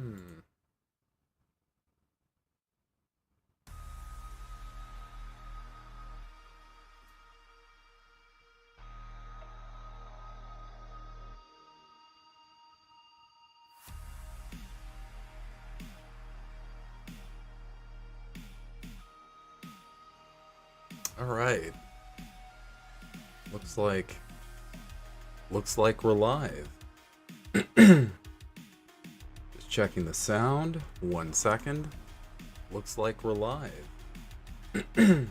Hmm. All right. Looks like looks like we're live. Just checking the sound. 1 second. Looks like we're live. Just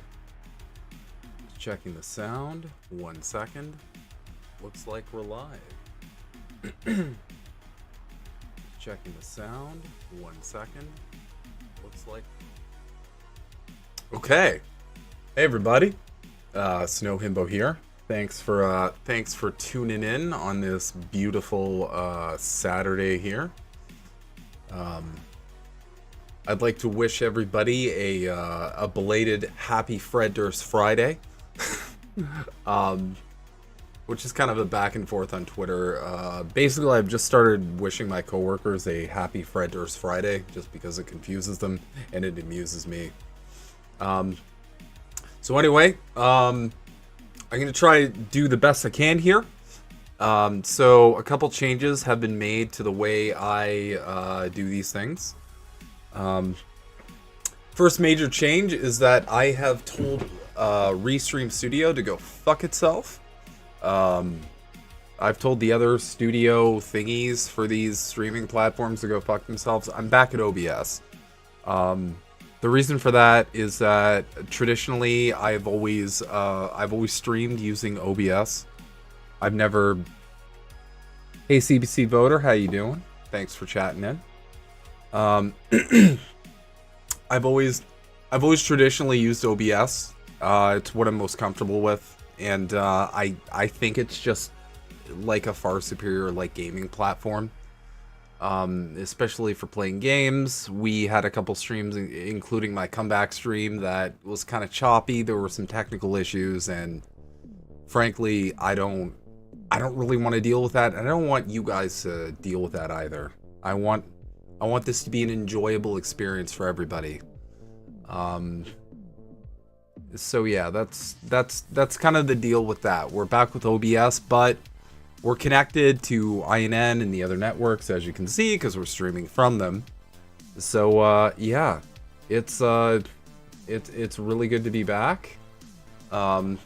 checking the sound. 1 second. Looks like we're live. Just checking the sound. 1 second. Looks like. Okay. Hey everybody. Snow Himbo here. Thanks for tuning in on this beautiful Saturday here. I'd like to wish everybody a belated Happy Fred Durst Friday, which is kind of a back and forth on Twitter. Basically, I've just started wishing my coworkers a Happy Fred Durst Friday just because it confuses them and it amuses me. So anyway, I'm going to try to do the best I can here. So a couple changes have been made to the way I do these things. First major change is that I have told Restream Studio to go fuck itself. I've told the other studio thingies for these streaming platforms to go fuck themselves. I'm back at OBS. The reason for that is that traditionally I've always streamed using OBS. I've never. Hey CBC voter, how you doing? Thanks for chatting in. I've always traditionally used OBS. It's what I'm most comfortable with, and I think it's just like a far superior gaming platform. Especially for playing games. We had a couple streams, including my comeback stream, that was kind of choppy. There were some technical issues, and frankly, I don't really want to deal with that, and I don't want you guys to deal with that either. I want this to be an enjoyable experience for everybody. So yeah, that's kind of the deal with that. We're back with OBS, but we're connected to INN and the other networks, as you can see, because we're streaming from them. So yeah, it's really good to be back. Both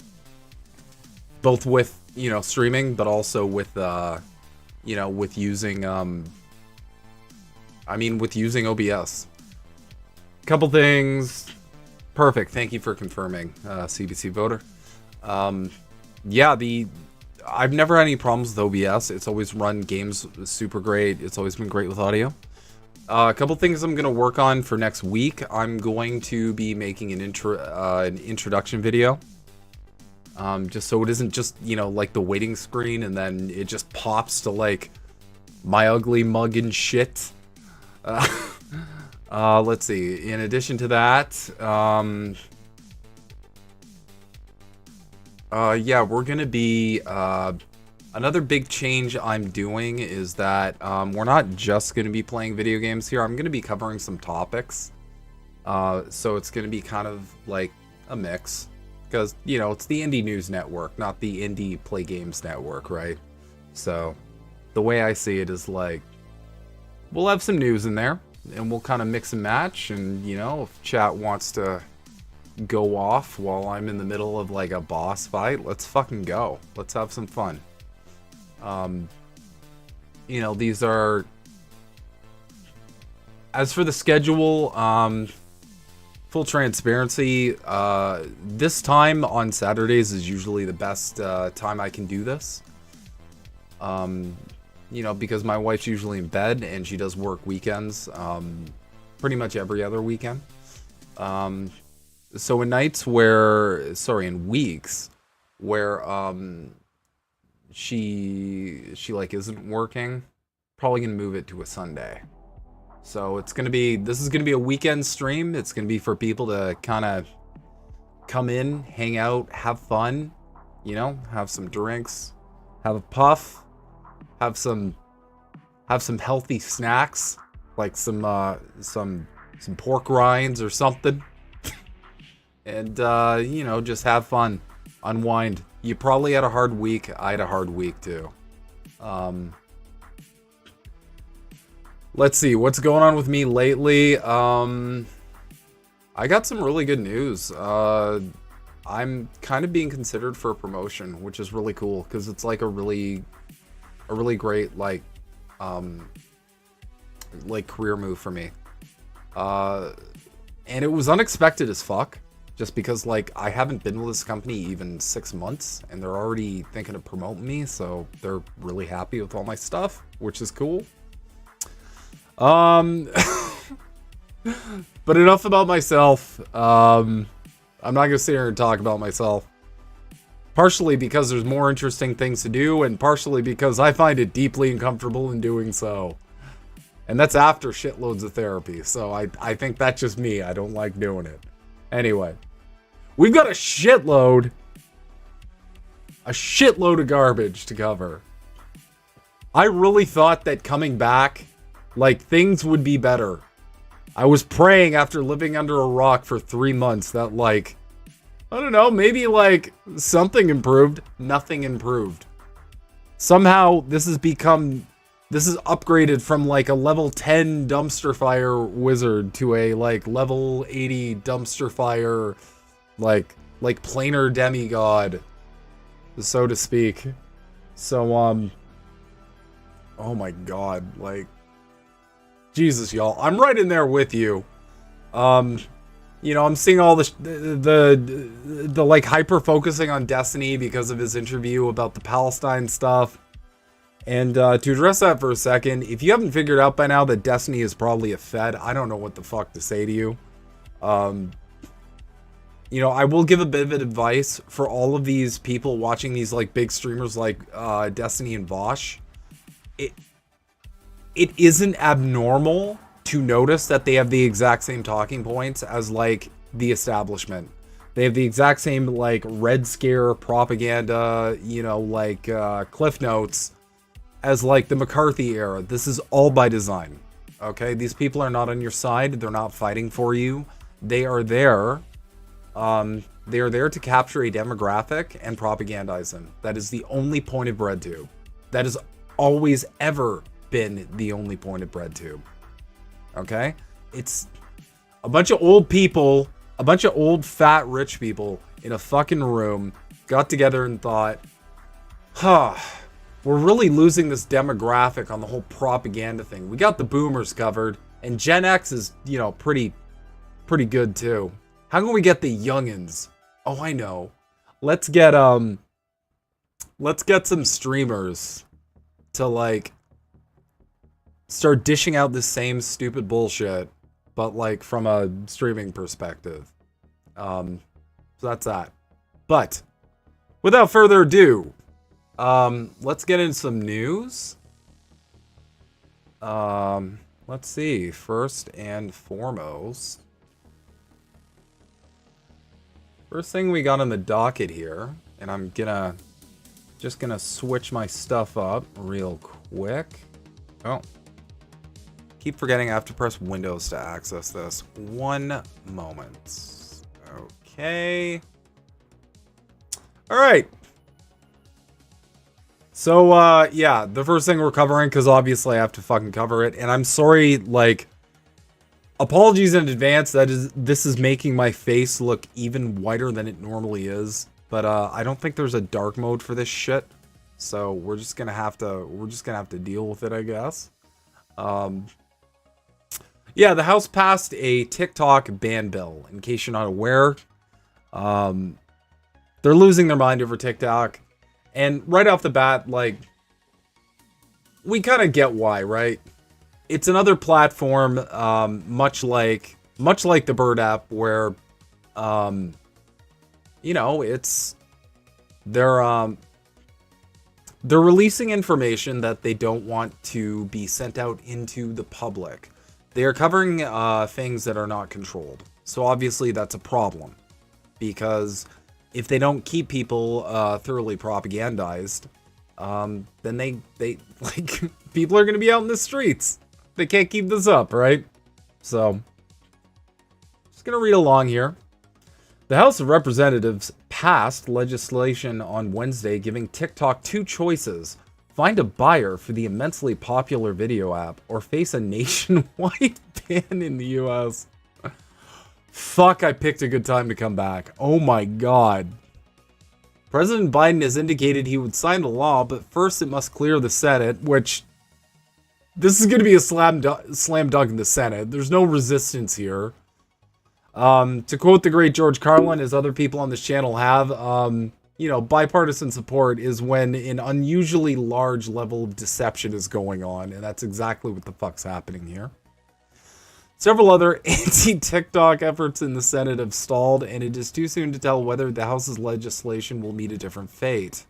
with streaming, but also with with using with using OBS. Couple things. Perfect. Thank you for confirming, CBC voter. Yeah, I've never had any problems with OBS. It's always run games super great. It's always been great with audio. A couple things I'm going to work on for next week. I'm going to be making an introduction video. Just so it isn't just, like the waiting screen and then it just pops to my ugly mug and shit. Let's see. In addition to that, yeah, we're gonna be, another big change I'm doing is that, we're not just gonna be playing video games here. I'm gonna be covering some topics. So it's gonna be kind of like a mix. Because, it's the Indie News Network, not the Indie Play Games Network, right? So, the way I see it is we'll have some news in there, and we'll kind of mix and match, and, if chat wants to go off while I'm in the middle of a boss fight, let's fucking go. Let's have some fun. These are, as for the schedule, full transparency, this time on Saturdays is usually the best time I can do this. Because my wife's usually in bed and she does work weekends, pretty much every other weekend. So in weeks where she isn't working, probably gonna move it to a Sunday. So this is gonna be a weekend stream. It's gonna be for people to kind of come in, hang out, have fun, have some drinks, have a puff, have some healthy snacks, like some pork rinds or something, and you know, just have fun, unwind. You probably had a hard week. I had a hard week too. Let's see what's going on with me lately. I got some really good news. I'm kind of being considered for a promotion, which is really cool because it's like a really great like career move for me. And it was unexpected as fuck, just because like I haven't been with this company even 6 months and they're already thinking of promoting me, so they're really happy with all my stuff, which is cool. But enough about myself. I'm not gonna sit here and talk about myself. Partially because there's more interesting things to do, and partially because I find it deeply uncomfortable in doing so. And that's after shitloads of therapy, so I think that's just me. I don't like doing it. Anyway, we've got a shitload of garbage to cover. I really thought that coming back, like, things would be better. I was praying after living under a rock for 3 months that, like, I don't know, maybe, like, something improved. Nothing improved. Somehow, this is upgraded from, like, a level 10 dumpster fire wizard to a, like, level 80 dumpster fire, like planar demigod, so to speak. So, oh my god, like, Jesus, y'all, I'm right in there with you. You know, I'm seeing all the like hyper focusing on Destiny because of his interview about the Palestine stuff. And to address that for a second, if you haven't figured out by now that Destiny is probably a Fed, I don't know what the fuck to say to you. You know, I will give a bit of advice for all of these people watching these like big streamers like Destiny and Vosh. It isn't abnormal to notice that they have the exact same talking points as, like, the establishment. They have the exact same, like, Red Scare propaganda, you know, like, Cliff Notes as, like, the McCarthy era. This is all by design, okay? These people are not on your side. They're not fighting for you. They are there. They are there to capture a demographic and propagandize them. That is the only point of BreadTube. That has always, ever been the only point of BreadTube. Okay? It's a bunch of old people, a bunch of old fat rich people in a fucking room got together and thought, huh, we're really losing this demographic on the whole propaganda thing. We got the boomers covered, and Gen X is, you know, pretty good too. How can we get the youngins? Oh, I know. Let's get some streamers to, like, start dishing out the same stupid bullshit, but, like, from a streaming perspective. So that's that. But without further ado, let's get into some news. Let's see. First and foremost, first thing we got on the docket here, and I'm just gonna switch my stuff up real quick. Oh. Keep forgetting I have to press Windows to access this. One moment. Okay. Alright. So, yeah, the first thing we're covering, because obviously I have to fucking cover it, and I'm sorry, like, apologies in advance, this is making my face look even whiter than it normally is, but, I don't think there's a dark mode for this shit, so we're just gonna have to deal with it, I guess. Yeah, the House passed a TikTok ban bill, in case you're not aware. They're losing their mind over TikTok. And right off the bat, like, we kind of get why, right? It's another platform, much like the Bird app, where, you know, they're releasing information that they don't want to be sent out into the public. They are covering things that are not controlled. So obviously that's a problem. Because if they don't keep people thoroughly propagandized, then they like, people are going to be out in the streets. They can't keep this up, right? So, just gonna read along here. The House of Representatives passed legislation on Wednesday giving TikTok two choices. Find a buyer for the immensely popular video app or face a nationwide ban in the US. Fuck, I picked a good time to come back. Oh my god. President Biden has indicated he would sign the law, but first it must clear the Senate, which... This is going to be a slam dunk in the Senate. There's no resistance here. To quote the great George Carlin, as other people on this channel have, you know, bipartisan support is when an unusually large level of deception is going on, and that's exactly what the fuck's happening here. Several other anti-TikTok efforts in the Senate have stalled, and it is too soon to tell whether the House's legislation will meet a different fate.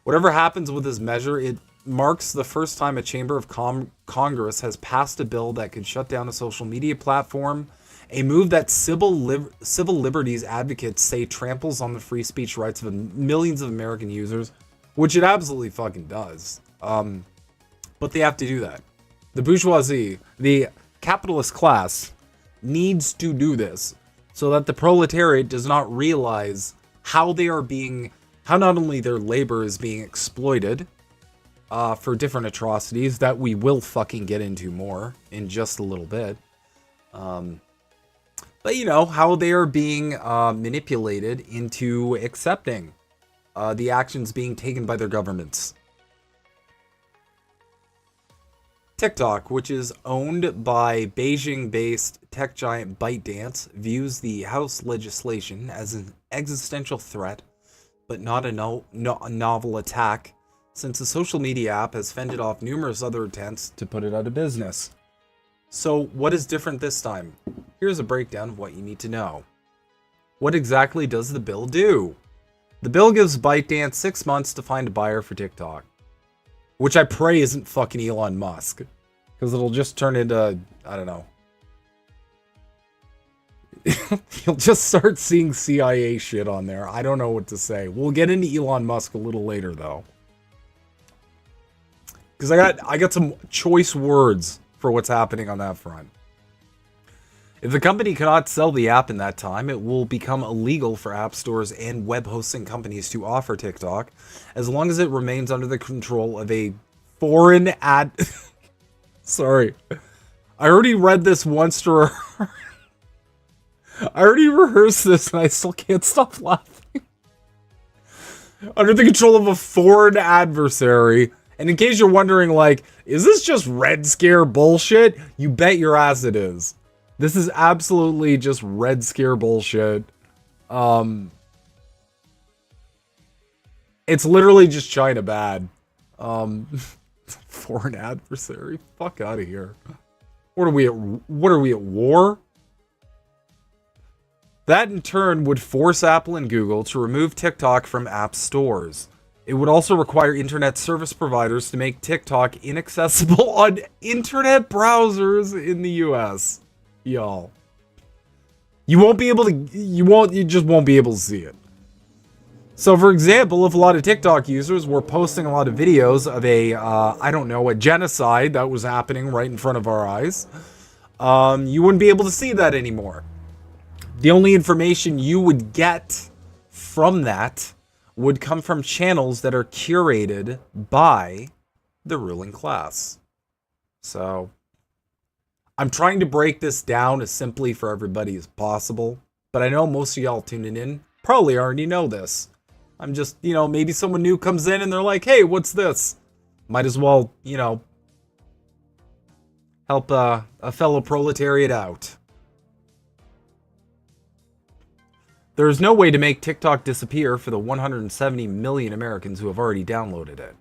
Whatever happens with this measure, it marks the first time a chamber of Congress has passed a bill that could shut down a social media platform, a move that civil liberties advocates say tramples on the free speech rights of millions of American users, which it absolutely fucking does. But they have to do that. The bourgeoisie, the capitalist class, needs to do this so that the proletariat does not realize how not only their labor is being exploited for different atrocities that we will fucking get into more in just a little bit. But you know, how they are being manipulated into accepting the actions being taken by their governments. TikTok, which is owned by Beijing-based tech giant ByteDance, views the House legislation as an existential threat, but not a novel attack, since the social media app has fended off numerous other attempts to put it out of business. So, what is different this time? Here's a breakdown of what you need to know. What exactly does the bill do? The bill gives ByteDance 6 months to find a buyer for TikTok. Which I pray isn't fucking Elon Musk. Because it'll just turn into, I don't know. You'll just start seeing CIA shit on there. I don't know what to say. We'll get into Elon Musk a little later, though. Because I got some choice words for what's happening on that front. If the company cannot sell the app in that time, it will become illegal for app stores and web hosting companies to offer TikTok, as long as it remains under the control of a foreign ad... Sorry. I already read this once to I already rehearsed this and I still can't stop laughing. Under the control of a foreign adversary. And in case you're wondering, like, is this just Red Scare bullshit? You bet your ass it is. This is absolutely just Red Scare bullshit. It's literally just China bad. Foreign adversary? Fuck out of here. What are we at war? That in turn would force Apple and Google to remove TikTok from app stores. It would also require internet service providers to make TikTok inaccessible on internet browsers in the US. Y'all. You just won't be able to see it. So, for example, if a lot of TikTok users were posting a lot of videos of I don't know, a genocide that was happening right in front of our eyes, you wouldn't be able to see that anymore. The only information you would get from that would come from channels that are curated by the ruling class. So, I'm trying to break this down as simply for everybody as possible, but I know most of y'all tuning in probably already know this. I'm just, you know, maybe someone new comes in and they're like, hey, what's this? Might as well, you know, help a fellow proletariat out. There is no way to make TikTok disappear for the 170 million Americans who have already downloaded it.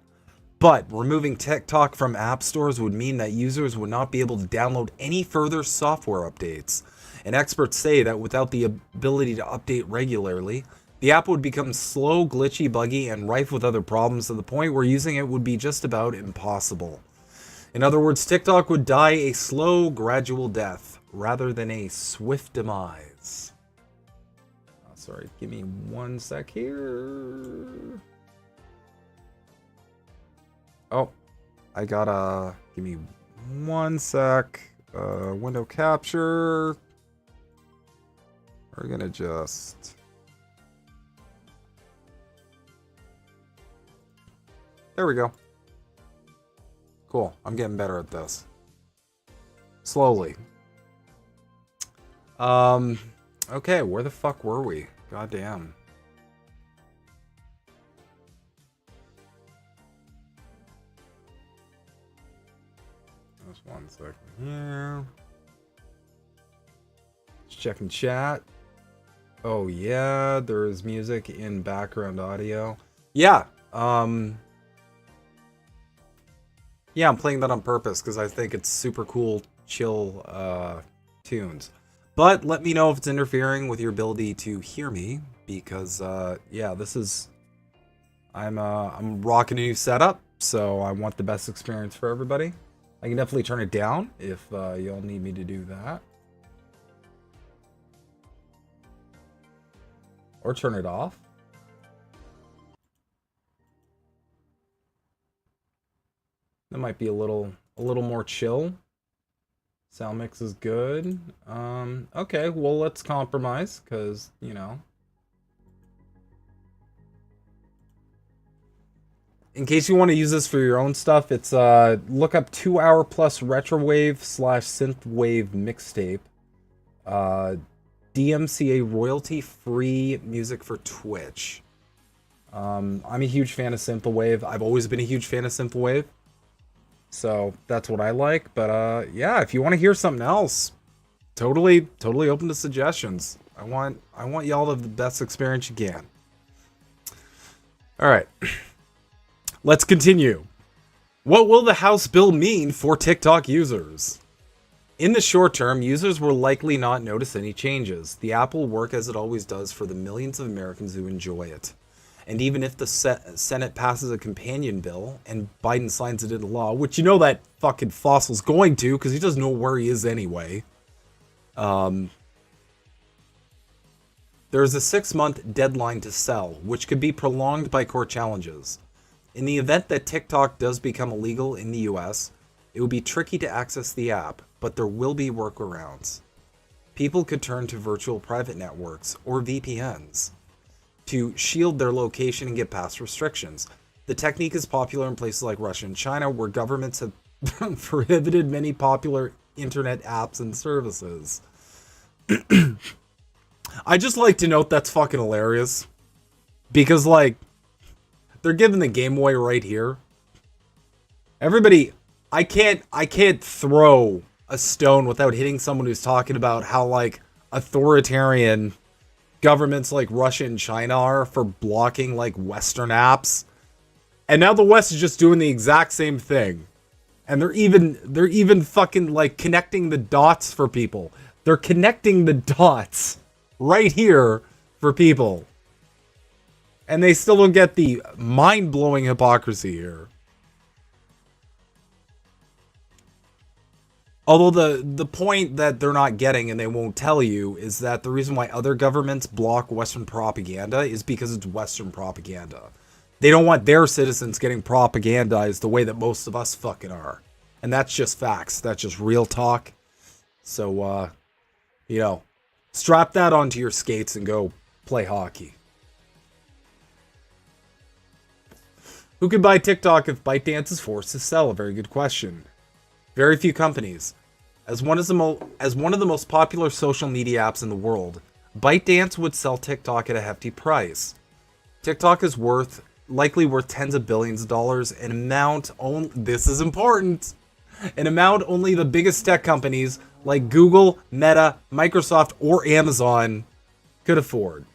But removing TikTok from app stores would mean that users would not be able to download any further software updates. And experts say that without the ability to update regularly, the app would become slow, glitchy, buggy, and rife with other problems to the point where using it would be just about impossible. In other words, TikTok would die a slow, gradual death rather than a swift demise. Sorry, give me 1 sec here. Oh, I gotta... Give me One sec. Window capture. We're gonna just... There we go. Cool. I'm getting better at this. Slowly. Okay, where the fuck were we? Goddamn. Just one second here. Just checking chat. Oh yeah, there is music in background audio. Yeah, yeah, I'm playing that on purpose because I think it's super cool, chill tunes. But let me know if it's interfering with your ability to hear me, because yeah, this is I'm rocking a new setup, so I want the best experience for everybody. I can definitely turn it down if y'all need me to do that. Or turn it off. That might be a little more chill. Sound mix is good. Okay, well, let's compromise, because, you know. In case you want to use this for your own stuff, it's look up 2 hour plus retrowave / synthwave mixtape. DMCA royalty free music for Twitch. I'm a huge fan of synthwave. I've always been a huge fan of synthwave. So that's what I like. But yeah, if you want to hear something else, totally open to suggestions. I want y'all to have the best experience you can. All right. Let's continue. What will the House bill mean for TikTok users? In the short term, users will likely not notice any changes. The app will work as it always does for the millions of Americans who enjoy it. And even if the Senate passes a companion bill and Biden signs it into law, which you know that fucking fossil's going to, because he doesn't know where he is anyway. There's a 6-month deadline to sell, which could be prolonged by court challenges. In the event that TikTok does become illegal in the US, it will be tricky to access the app, but there will be workarounds. People could turn to virtual private networks, or VPNs, to shield their location and get past restrictions. The technique is popular in places like Russia and China, where governments have prohibited many popular internet apps and services. I just like to note that's fucking hilarious. Because, like, they're giving the game away right here. Everybody, I can't throw a stone without hitting someone who's talking about how, like, authoritarian governments like Russia and China are for blocking, like, Western apps. And now the West is just doing the exact same thing. And they're even fucking, like, connecting the dots for people. They're connecting the dots right here for people. And they still don't get the mind-blowing hypocrisy here. Although the point that they're not getting and they won't tell you is that the reason why other governments block Western propaganda is because it's Western propaganda. They don't want their citizens getting propagandized the way that most of us fucking are. And that's just facts. That's just real talk. So, you know, strap that onto your skates and go play hockey. Who can buy TikTok if ByteDance is forced to sell? A very good question. Very few companies. As one of the most popular social media apps in the world, ByteDance would sell TikTok at a hefty price. TikTok is likely worth tens of billions of dollars, an amount this is important. An amount only the biggest tech companies like Google, Meta, Microsoft, or Amazon could afford.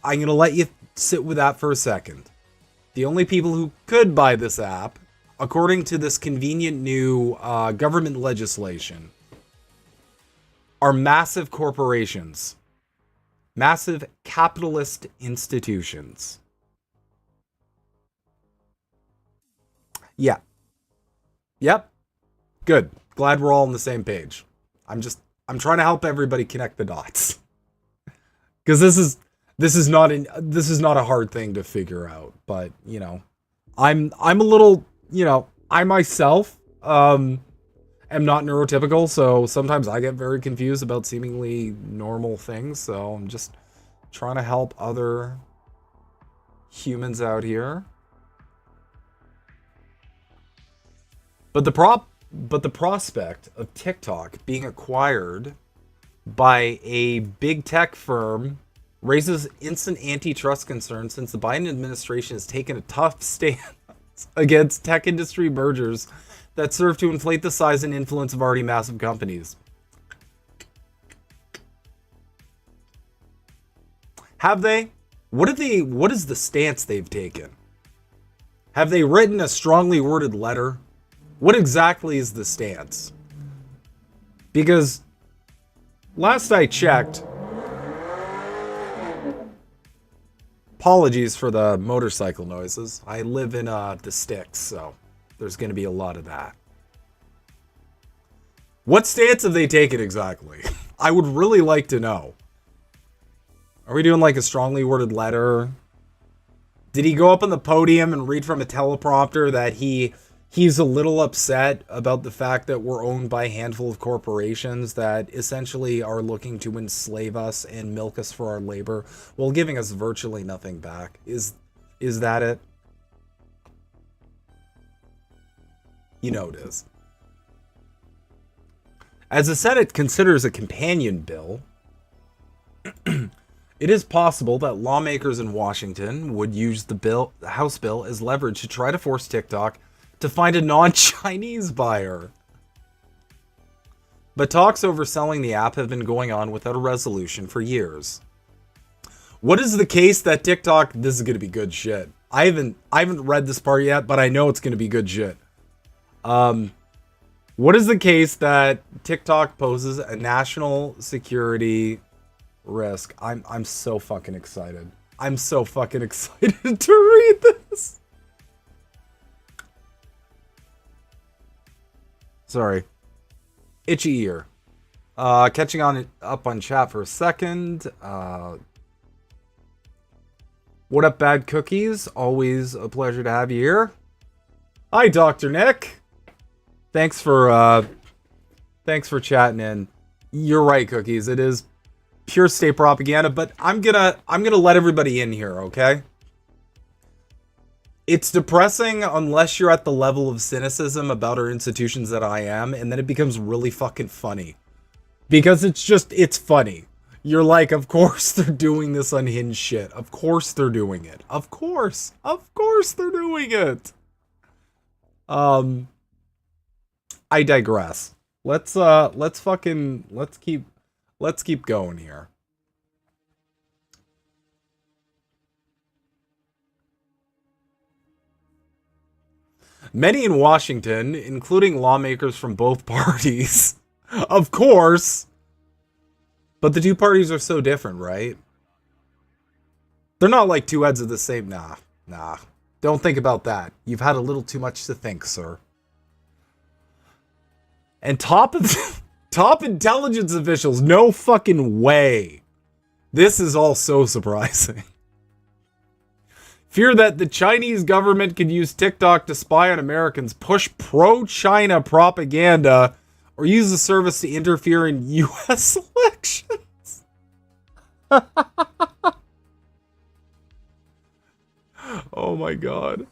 I'm gonna let you sit with that for a second. The only people who could buy this app, according to this convenient new government legislation, are massive corporations. Massive capitalist institutions. Yeah. Yep. Good. Glad we're all on the same page. I'm trying to help everybody connect the dots. Because this is not a hard thing to figure out, but you know, I'm a little, you know, I myself am not neurotypical, so sometimes I get very confused about seemingly normal things, so I'm just trying to help other humans out here. But the prospect of TikTok being acquired by a big tech firm raises instant antitrust concerns since the Biden administration has taken a tough stance against tech industry mergers that serve to inflate the size and influence of already massive companies. Have they? What is the stance they've taken? Have they written a strongly worded letter? What exactly is the stance? Because last I checked, apologies for the motorcycle noises. I live in the sticks, so there's going to be a lot of that. What stance have they taken exactly? I would really like to know. Are we doing like a strongly worded letter? Did he go up on the podium and read from a teleprompter that he's a little upset about the fact that we're owned by a handful of corporations that essentially are looking to enslave us and milk us for our labor while giving us virtually nothing back? Is that it? You know it is. As the Senate considers a companion bill, it is possible that lawmakers in Washington would use the House bill as leverage to try to force TikTok to find a non-Chinese buyer. But talks over selling the app have been going on without a resolution for years. What is the case that TikTok... This is going to be good shit. I haven't read this part yet, but I know it's going to be good shit. What is the case that TikTok poses a national security risk? I'm so fucking excited. I'm so fucking excited to read this. Sorry. Itchy ear. Catching up on chat for a second. What up, Bad Cookies? Always a pleasure to have you here. Hi, Dr. Nick. Thanks for chatting in. You're right, Cookies. It is pure state propaganda, but I'm gonna let everybody in here, okay? It's depressing unless you're at the level of cynicism about our institutions that I am, and then it becomes really fucking funny. Because it's funny. You're like, of course they're doing this unhinged shit. Of course they're doing it. Of course they're doing it. I digress. Let's keep going here. Many in Washington, including lawmakers from both parties, of course. But the two parties are so different, right? They're not like two heads of the same... Nah. Don't think about that. You've had a little too much to think, sir. And top intelligence officials, no fucking way. This is all so surprising. Fear that the Chinese government could use TikTok to spy on Americans, push pro-China propaganda, or use the service to interfere in U.S. elections. Oh my god.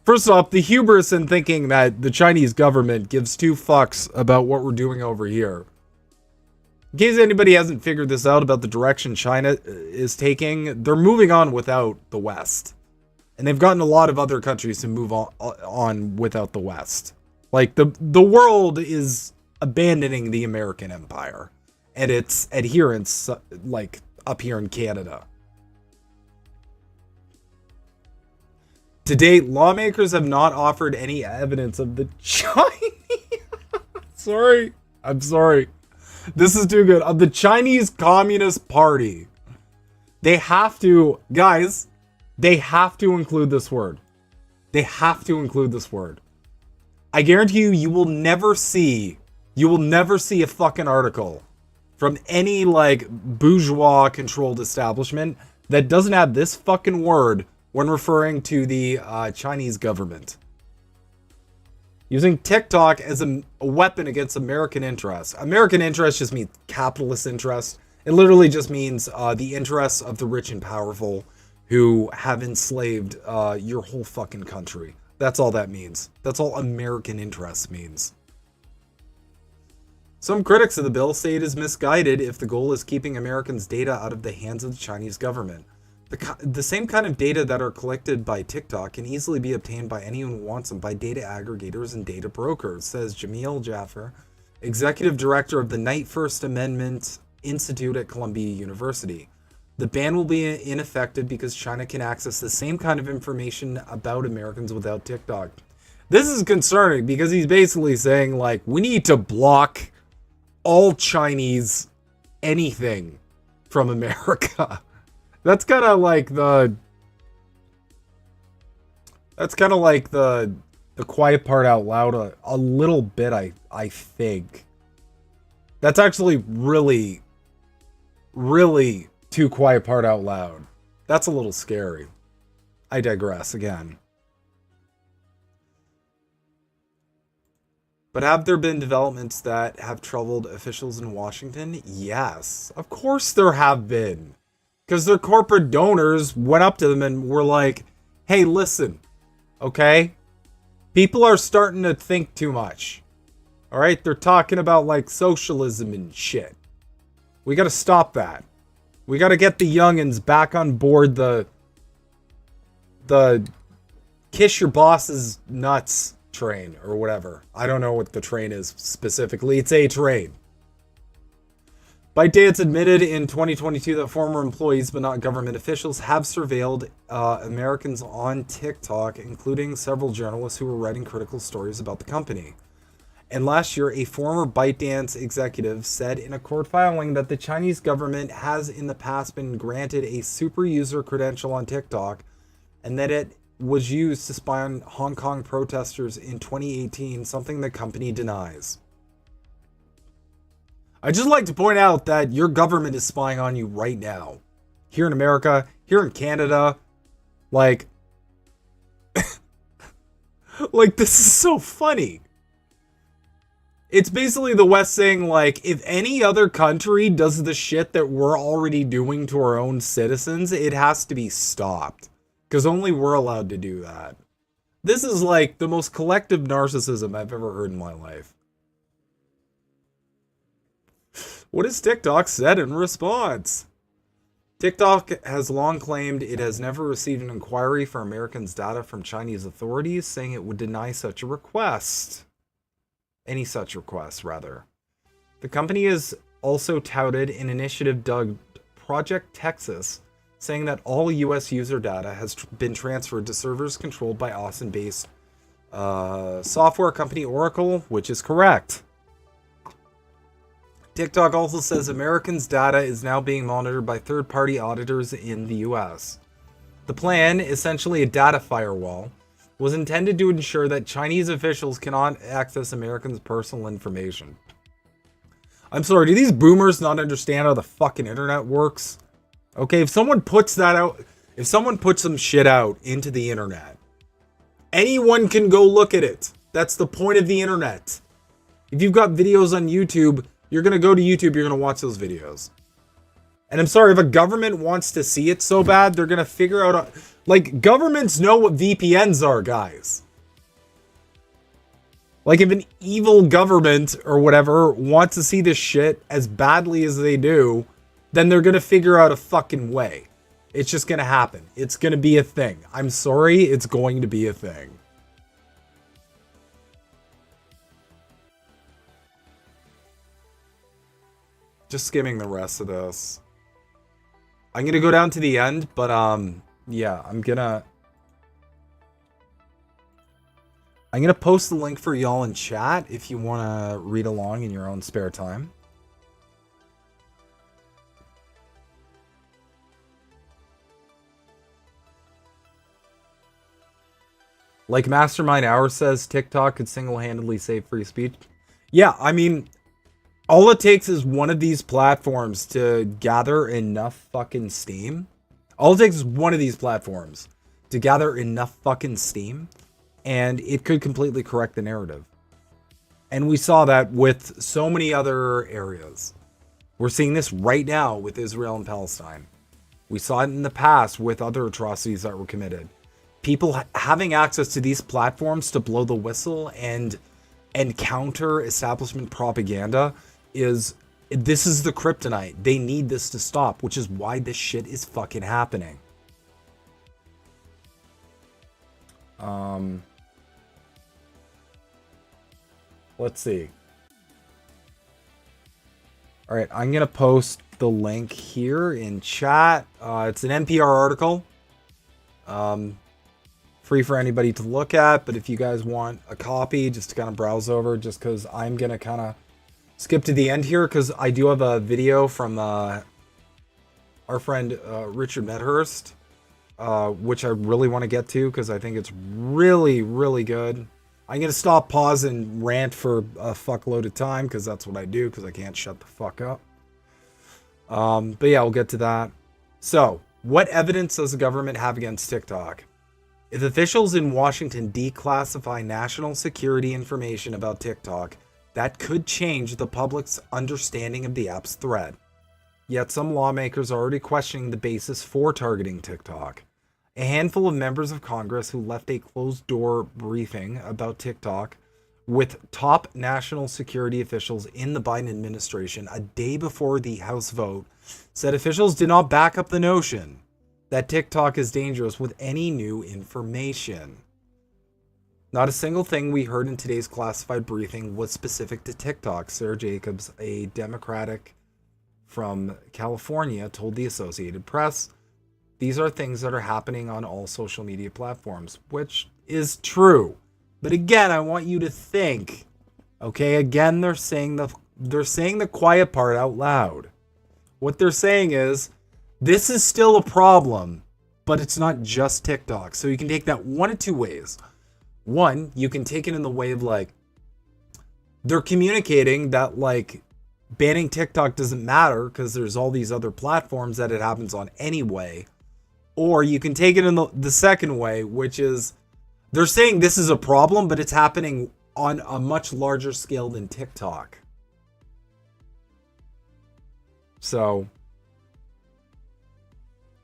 First off, the hubris in thinking that the Chinese government gives two fucks about what we're doing over here. In case anybody hasn't figured this out about the direction China is taking, they're moving on without the West. And they've gotten a lot of other countries to move on without the West. Like, the world is abandoning the American empire and its adherents, like, up here in Canada. To date, lawmakers have not offered any evidence of the Chinese... I'm sorry. This is too good. Of the Chinese Communist Party. They have to... Guys, they have to include this word. They have to include this word. I guarantee you, you will never see a fucking article from any, like, bourgeois-controlled establishment that doesn't have this fucking word when referring to the Chinese government. Using TikTok as a weapon against American interests. American interests just means capitalist interests. It literally just means the interests of the rich and powerful who have enslaved your whole fucking country. That's all that means. That's all American interests means. Some critics of the bill say it is misguided if the goal is keeping Americans' data out of the hands of the Chinese government. The same kind of data that are collected by TikTok can easily be obtained by anyone who wants them by data aggregators and data brokers, says Jamil Jaffer, executive director of the Knight First Amendment Institute at Columbia University. The ban will be ineffective because China can access the same kind of information about Americans without TikTok. This is concerning because he's basically saying, like, we need to block all Chinese anything from America. That's kind of like the quiet part out loud a little bit, I think. That's actually really too quiet part out loud. That's a little scary. I digress again. But have there been developments that have troubled officials in Washington? Yes, of course there have been. Because their corporate donors went up to them and were like, hey, listen, okay? People are starting to think too much. All right? They're talking about like socialism and shit. We got to stop that. We got to get the youngins back on board the kiss your boss's nuts train or whatever. I don't know what the train is specifically. It's a train. ByteDance admitted in 2022 that former employees, but not government officials, have surveilled Americans on TikTok, including several journalists who were writing critical stories about the company. And last year, a former ByteDance executive said in a court filing that the Chinese government has in the past been granted a super user credential on TikTok, and that it was used to spy on Hong Kong protesters in 2018, something the company denies. I'd just like to point out that your government is spying on you right now. Here in America, here in Canada. Like, like, this is so funny. It's basically the West saying, like, if any other country does the shit that we're already doing to our own citizens, it has to be stopped. Because only we're allowed to do that. This is, like, the most collective narcissism I've ever heard in my life. What has TikTok said in response? TikTok has long claimed it has never received an inquiry for Americans' data from Chinese authorities, saying it would deny such a request. Any such request, rather. The company has also touted an initiative dubbed Project Texas, saying that all U.S. user data has been transferred to servers controlled by Austin-based software company Oracle, which is correct. TikTok also says Americans' data is now being monitored by third-party auditors in the US. The plan, essentially a data firewall, was intended to ensure that Chinese officials cannot access Americans' personal information. I'm sorry, do these boomers not understand how the fucking internet works? Okay, if someone puts that out, if someone puts some shit out into the internet, anyone can go look at it. That's the point of the internet. If you've got videos on YouTube, you're going to go to YouTube, you're going to watch those videos. And I'm sorry, if a government wants to see it so bad, they're going to figure out... Like, governments know what VPNs are, guys. Like, if an evil government or whatever wants to see this shit as badly as they do, then they're going to figure out a fucking way. It's just going to happen. It's going to be a thing. I'm sorry, it's going to be a thing. Just skimming the rest of this. I'm going to go down to the end, but, yeah, I'm gonna post the link for y'all in chat if you want to read along in your own spare time. Like Mastermind Hour says, TikTok could single-handedly save free speech. Yeah, I mean, all it takes is one of these platforms to gather enough fucking steam. All it takes is one of these platforms to gather enough fucking steam and it could completely correct the narrative. And we saw that with so many other areas. We're seeing this right now with Israel and Palestine. We saw it in the past with other atrocities that were committed. People having access to these platforms to blow the whistle and counter establishment propaganda this is the kryptonite. They need this to stop, which is why this shit is fucking happening. Let's see. All right, I'm gonna post the link here in chat. It's an NPR article. Free for anybody to look at, but if you guys want a copy just to kind of browse over, just because I'm gonna kind of skip to the end here because I do have a video from our friend Richard Medhurst, which I really want to get to because I think it's really, really good. I'm going to stop, pause, and rant for a fuckload of time because that's what I do because I can't shut the fuck up. But yeah, we'll get to that. So, what evidence does the government have against TikTok? If officials in Washington declassify national security information about TikTok, that could change the public's understanding of the app's threat. Yet some lawmakers are already questioning the basis for targeting TikTok. A handful of members of Congress who left a closed-door briefing about TikTok with top national security officials in the Biden administration a day before the House vote said officials did not back up the notion that TikTok is dangerous with any new information. Not a single thing we heard in today's classified briefing was specific to TikTok. Sarah Jacobs, a Democratic from California, told the Associated Press, "These are things that are happening on all social media platforms," which is true. But again, I want you to think, okay, again, they're saying the quiet part out loud. What they're saying is, this is still a problem, but it's not just TikTok. So you can take that one of two ways. One, you can take it in the way of like, they're communicating that like banning TikTok doesn't matter because there's all these other platforms that it happens on anyway. Or you can take it in the second way, which is they're saying this is a problem, but it's happening on a much larger scale than TikTok. So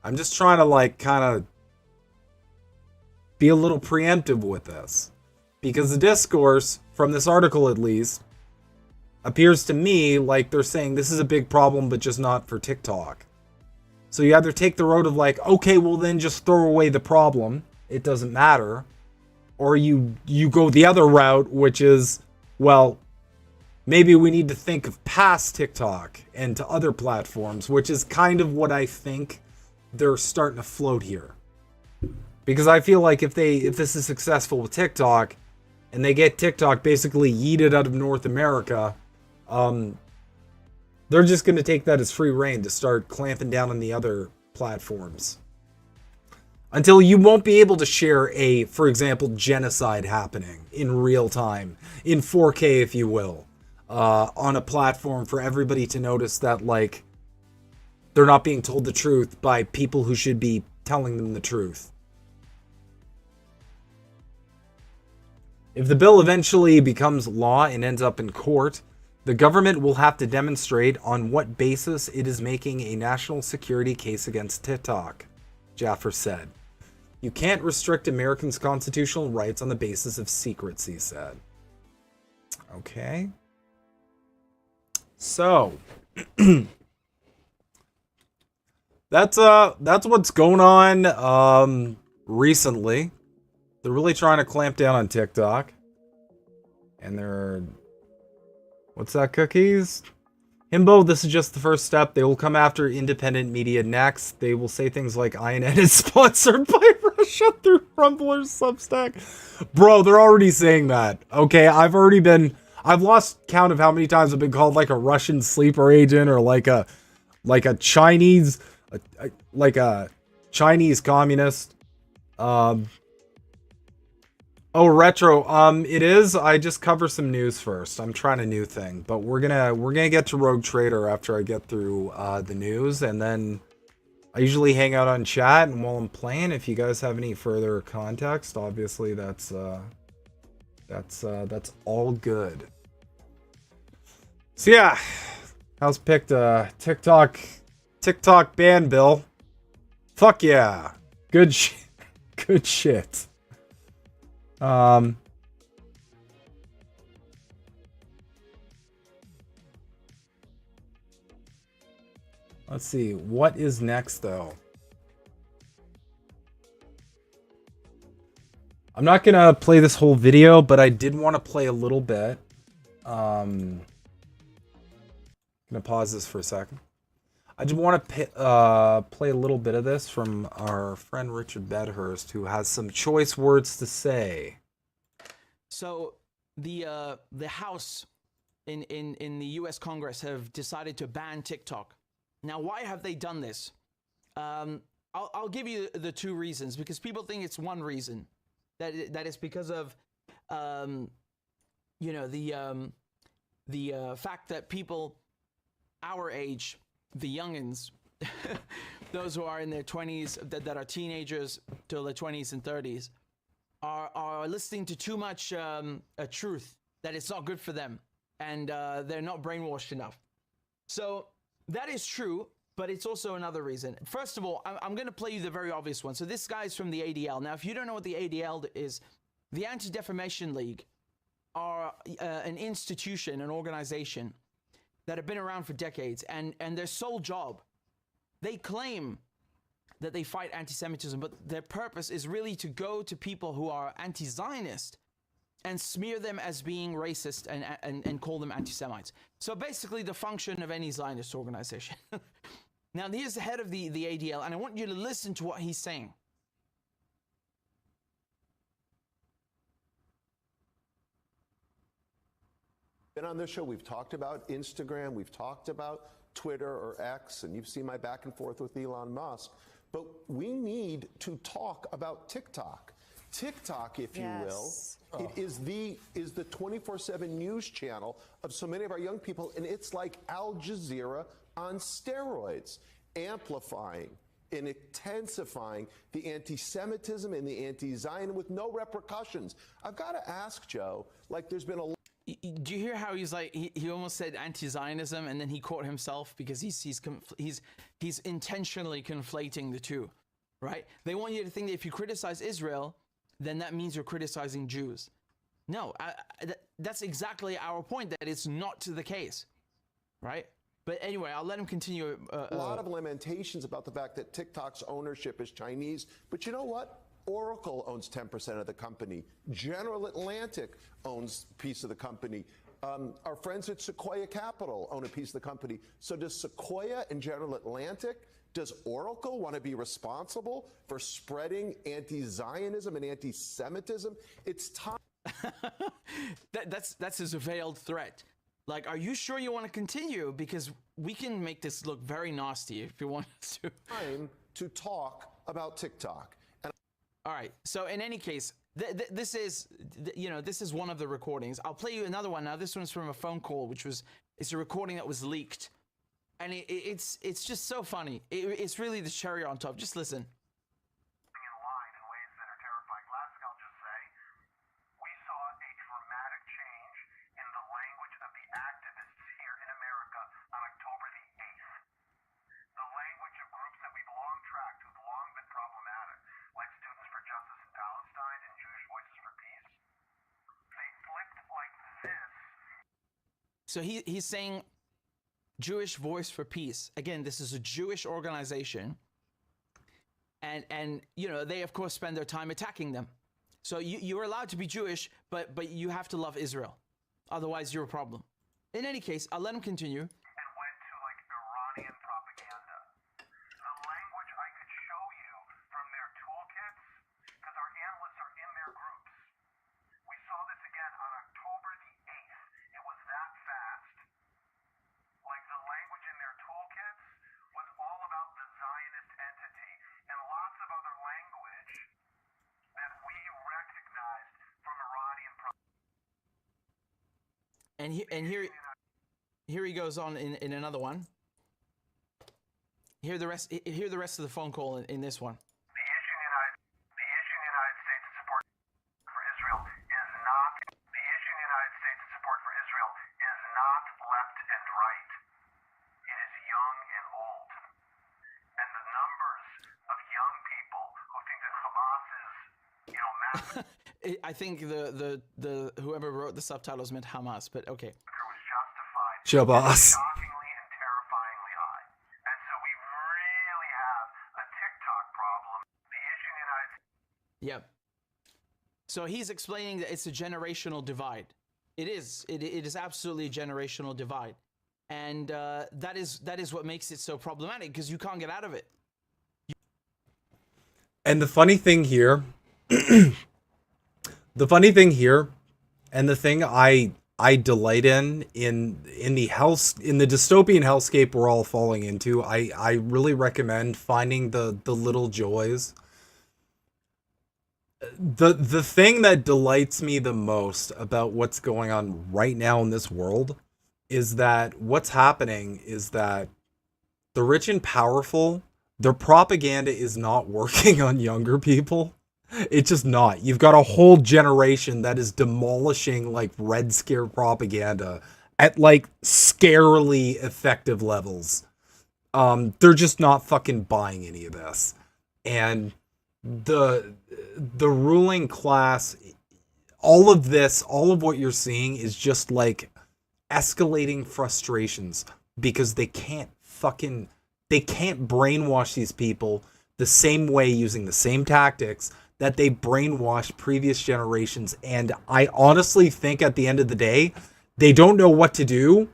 I'm just trying to like kind of be a little preemptive with this, because the discourse from this article at least appears to me like they're saying this is a big problem, but just not for TikTok. So you either take the road of like, okay, well then just throw away the problem, it doesn't matter, or you go the other route, which is, well, maybe we need to think of past TikTok and to other platforms, which is kind of what I think they're starting to float here. Because I feel like if this is successful with TikTok and they get TikTok basically yeeted out of North America, they're just going to take that as free reign to start clamping down on the other platforms. Until you won't be able to share a, for example, genocide happening in real time, in 4K if you will, on a platform for everybody to notice that like they're not being told the truth by people who should be telling them the truth. If the bill eventually becomes law and ends up in court, the government will have to demonstrate on what basis it is making a national security case against TikTok, Jaffer said. You can't restrict Americans' constitutional rights on the basis of secrets, he said. Okay. So, that's what's going on recently. They're really trying to clamp down on TikTok. And they're... What's that, cookies? Himbo, this is just the first step. They will come after independent media next. They will say things like INN is sponsored by Russia through Rumble or Substack. Bro, they're already saying that. Okay, I've lost count of how many times I've been called like a Russian sleeper agent or like a Chinese Chinese communist. Oh, retro. It is. I just cover some news first. I'm trying a new thing, but we're gonna get to Rogue Trader after I get through the news, and then I usually hang out on chat. And while I'm playing, if you guys have any further context, obviously that's That's all good. So yeah, House picked TikTok ban bill. Fuck yeah. Good good shit. Let's see. What is next though? I'm not gonna play this whole video, but I did want to play a little bit. Gonna pause this for a second. I just want to play a little bit of this from our friend Richard Bedhurst, who has some choice words to say. So the House in the U.S. Congress have decided to ban TikTok. Now, why have they done this? I'll give you the two reasons, because people think it's one reason. That is because of, you know, the fact that people our age, the youngins, those who are in their 20s, that are teenagers till their 20s and 30s, are listening to too much truth that it's not good for them, and they're not brainwashed enough. So that is true, but it's also another reason. First of all, I'm going to play you the very obvious one. So this guy's from the ADL. Now, if you don't know what the ADL is, the Anti-Defamation League are an institution, an organization that have been around for decades, and their sole job, they claim that they fight anti-Semitism, but their purpose is really to go to people who are anti-Zionist and smear them as being racist and call them anti-Semites. So basically the function of any Zionist organization. Now, here's the head of the ADL, and I want you to listen to what he's saying. Been on this show, we've talked about Instagram, we've talked about Twitter or X, and you've seen my back and forth with Elon Musk. But we need to talk about TikTok. TikTok, if you will, it is the 24/7 news channel of so many of our young people, and it's like Al Jazeera on steroids, amplifying and intensifying the anti-Semitism and the anti-Zionism with no repercussions. I've got to ask, Joe, like there's been a... Do you hear how he's like, he almost said anti-Zionism, and then he caught himself because he's intentionally conflating the two, right? They want you to think that if you criticize Israel, then that means you're criticizing Jews. No, that's exactly our point, that it's not the case, right? But anyway, I'll let him continue. A lot of lamentations about the fact that TikTok's ownership is Chinese, but you know what? Oracle owns 10% of the company. General Atlantic owns a piece of the company. Our friends at Sequoia Capital own a piece of the company. So does Sequoia and General Atlantic, does Oracle want to be responsible for spreading anti-Zionism and anti-Semitism? It's time. That's his veiled threat. Like, are you sure you want to continue? Because we can make this look very nasty if you want us to. Time to talk about TikTok. All right. So in any case, this is, this is one of the recordings. I'll play you another one now. This one's from a phone call, it's a recording that was leaked, and it's just so funny. It's really the cherry on top. Just listen. So he's saying Jewish Voice for Peace. Again, this is a Jewish organization. And they of course spend their time attacking them. So you're allowed to be Jewish, but you have to love Israel. Otherwise you're a problem. In any case, I'll let him continue. And here he goes on in another one. Hear the rest of the phone call in this one. The issue in the United States support for Israel is not I think the whoever wrote the subtitles meant Hamas, but okay. Was justified. Shabazz. Shockingly and terrifyingly high. And so we really have a TikTok problem. The issue in the United States. Yep. So he's explaining that it's a generational divide. It is. It is absolutely a generational divide, and that is what makes it so problematic because you can't get out of it. And the funny thing here, and the thing I delight in the dystopian hellscape we're all falling into, I really recommend finding the little joys. The thing that delights me the most about what's going on right now in this world is that what's happening is that the rich and powerful, their propaganda is not working on younger people. It's just not. You've got a whole generation that is demolishing like Red Scare propaganda at like scarily effective levels. They're just not fucking buying any of this. And the ruling class, all of what you're seeing is just like escalating frustrations because they can't brainwash these people the same way using the same tactics that they brainwashed previous generations. And I honestly think at the end of the day, they don't know what to do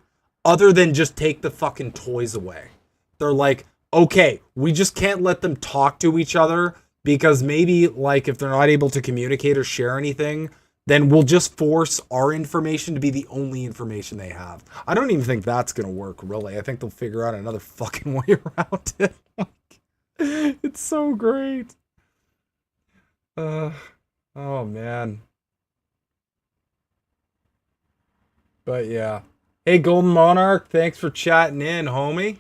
other than just take the fucking toys away. They're like, okay, we just can't let them talk to each other because maybe like if they're not able to communicate or share anything, then we'll just force our information to be the only information they have. I don't even think that's going to work, really. I think they'll figure out another fucking way around it. It's so great. Oh, man. But, yeah. Hey, Golden Monarch, thanks for chatting in, homie.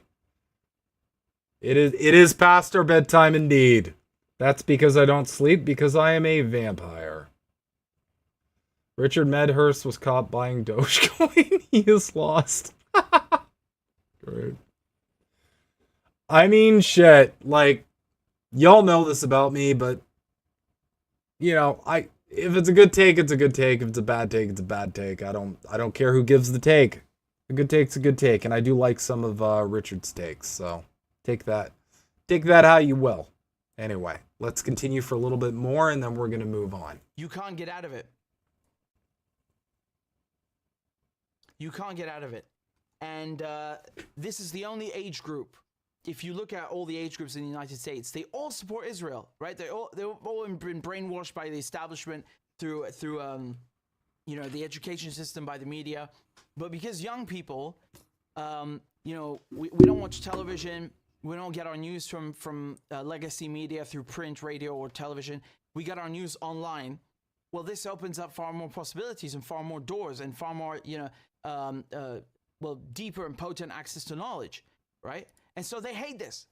It is past our bedtime indeed. That's because I don't sleep, because I am a vampire. Richard Medhurst was caught buying Dogecoin. He is lost. Great. I mean, shit. Like, y'all know this about me, but you know, if it's a good take, it's a good take. If it's a bad take, it's a bad take. I don't care who gives the take. A good take's a good take, and I do like some of Richard's takes. So take that how you will. Anyway, let's continue for a little bit more, and then we're gonna move on. You can't get out of it. You can't get out of it. And this is the only age group. If you look at all the age groups in the United States, they all support Israel, right? They've all been brainwashed by the establishment through the education system, by the media. But because young people, we don't watch television, we don't get our news from legacy media through print, radio, or television. We get our news online. Well, this opens up far more possibilities and far more doors and far more, deeper and potent access to knowledge, right? And so they hate this.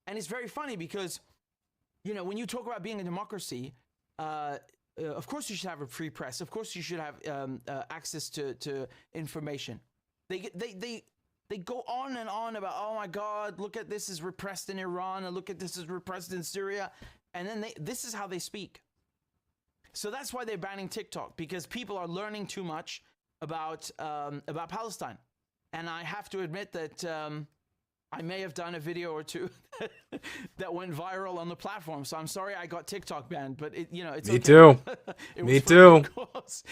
And it's very funny because, when you talk about being a democracy, of course you should have a free press. Of course you should have access to information. They go on and on about, oh my God, look at this is repressed in Iran, and look at this is repressed in Syria. And then this is how they speak. So that's why they're banning TikTok, because people are learning too much about Palestine. And I have to admit that I may have done a video or two that went viral on the platform. So I'm sorry I got TikTok banned, but it's Me okay. too. Me too. Cause.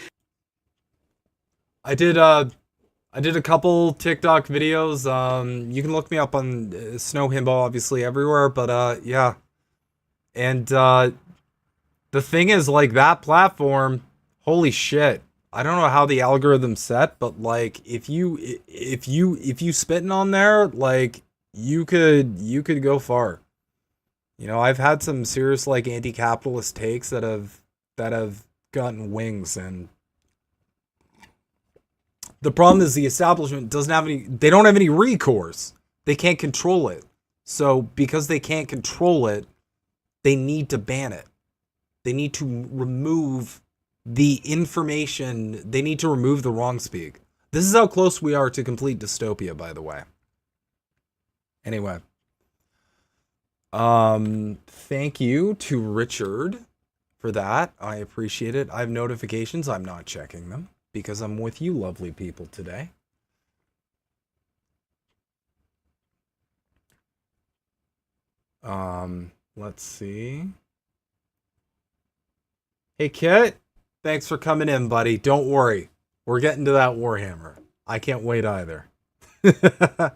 I did a couple TikTok videos. You can look me up on Snow Himbo, obviously everywhere, but yeah. And the thing is, like, that platform, holy shit. I don't know how the algorithm's set, but like if you spitting on there, like you could go far. I've had some serious like anti-capitalist takes that have gotten wings, and the problem is the establishment they don't have any recourse. They can't control it. So because they can't control it, they need to ban it. They need to remove the information. They need to remove the wrong speak. This is how close we are to complete dystopia, by the way. Anyway. Thank you to Richard for that. I appreciate it. I have notifications. I'm not checking them because I'm with you lovely people today. Let's see. Hey, Kit. Thanks for coming in, buddy. Don't worry. We're getting to that Warhammer. I can't wait either. But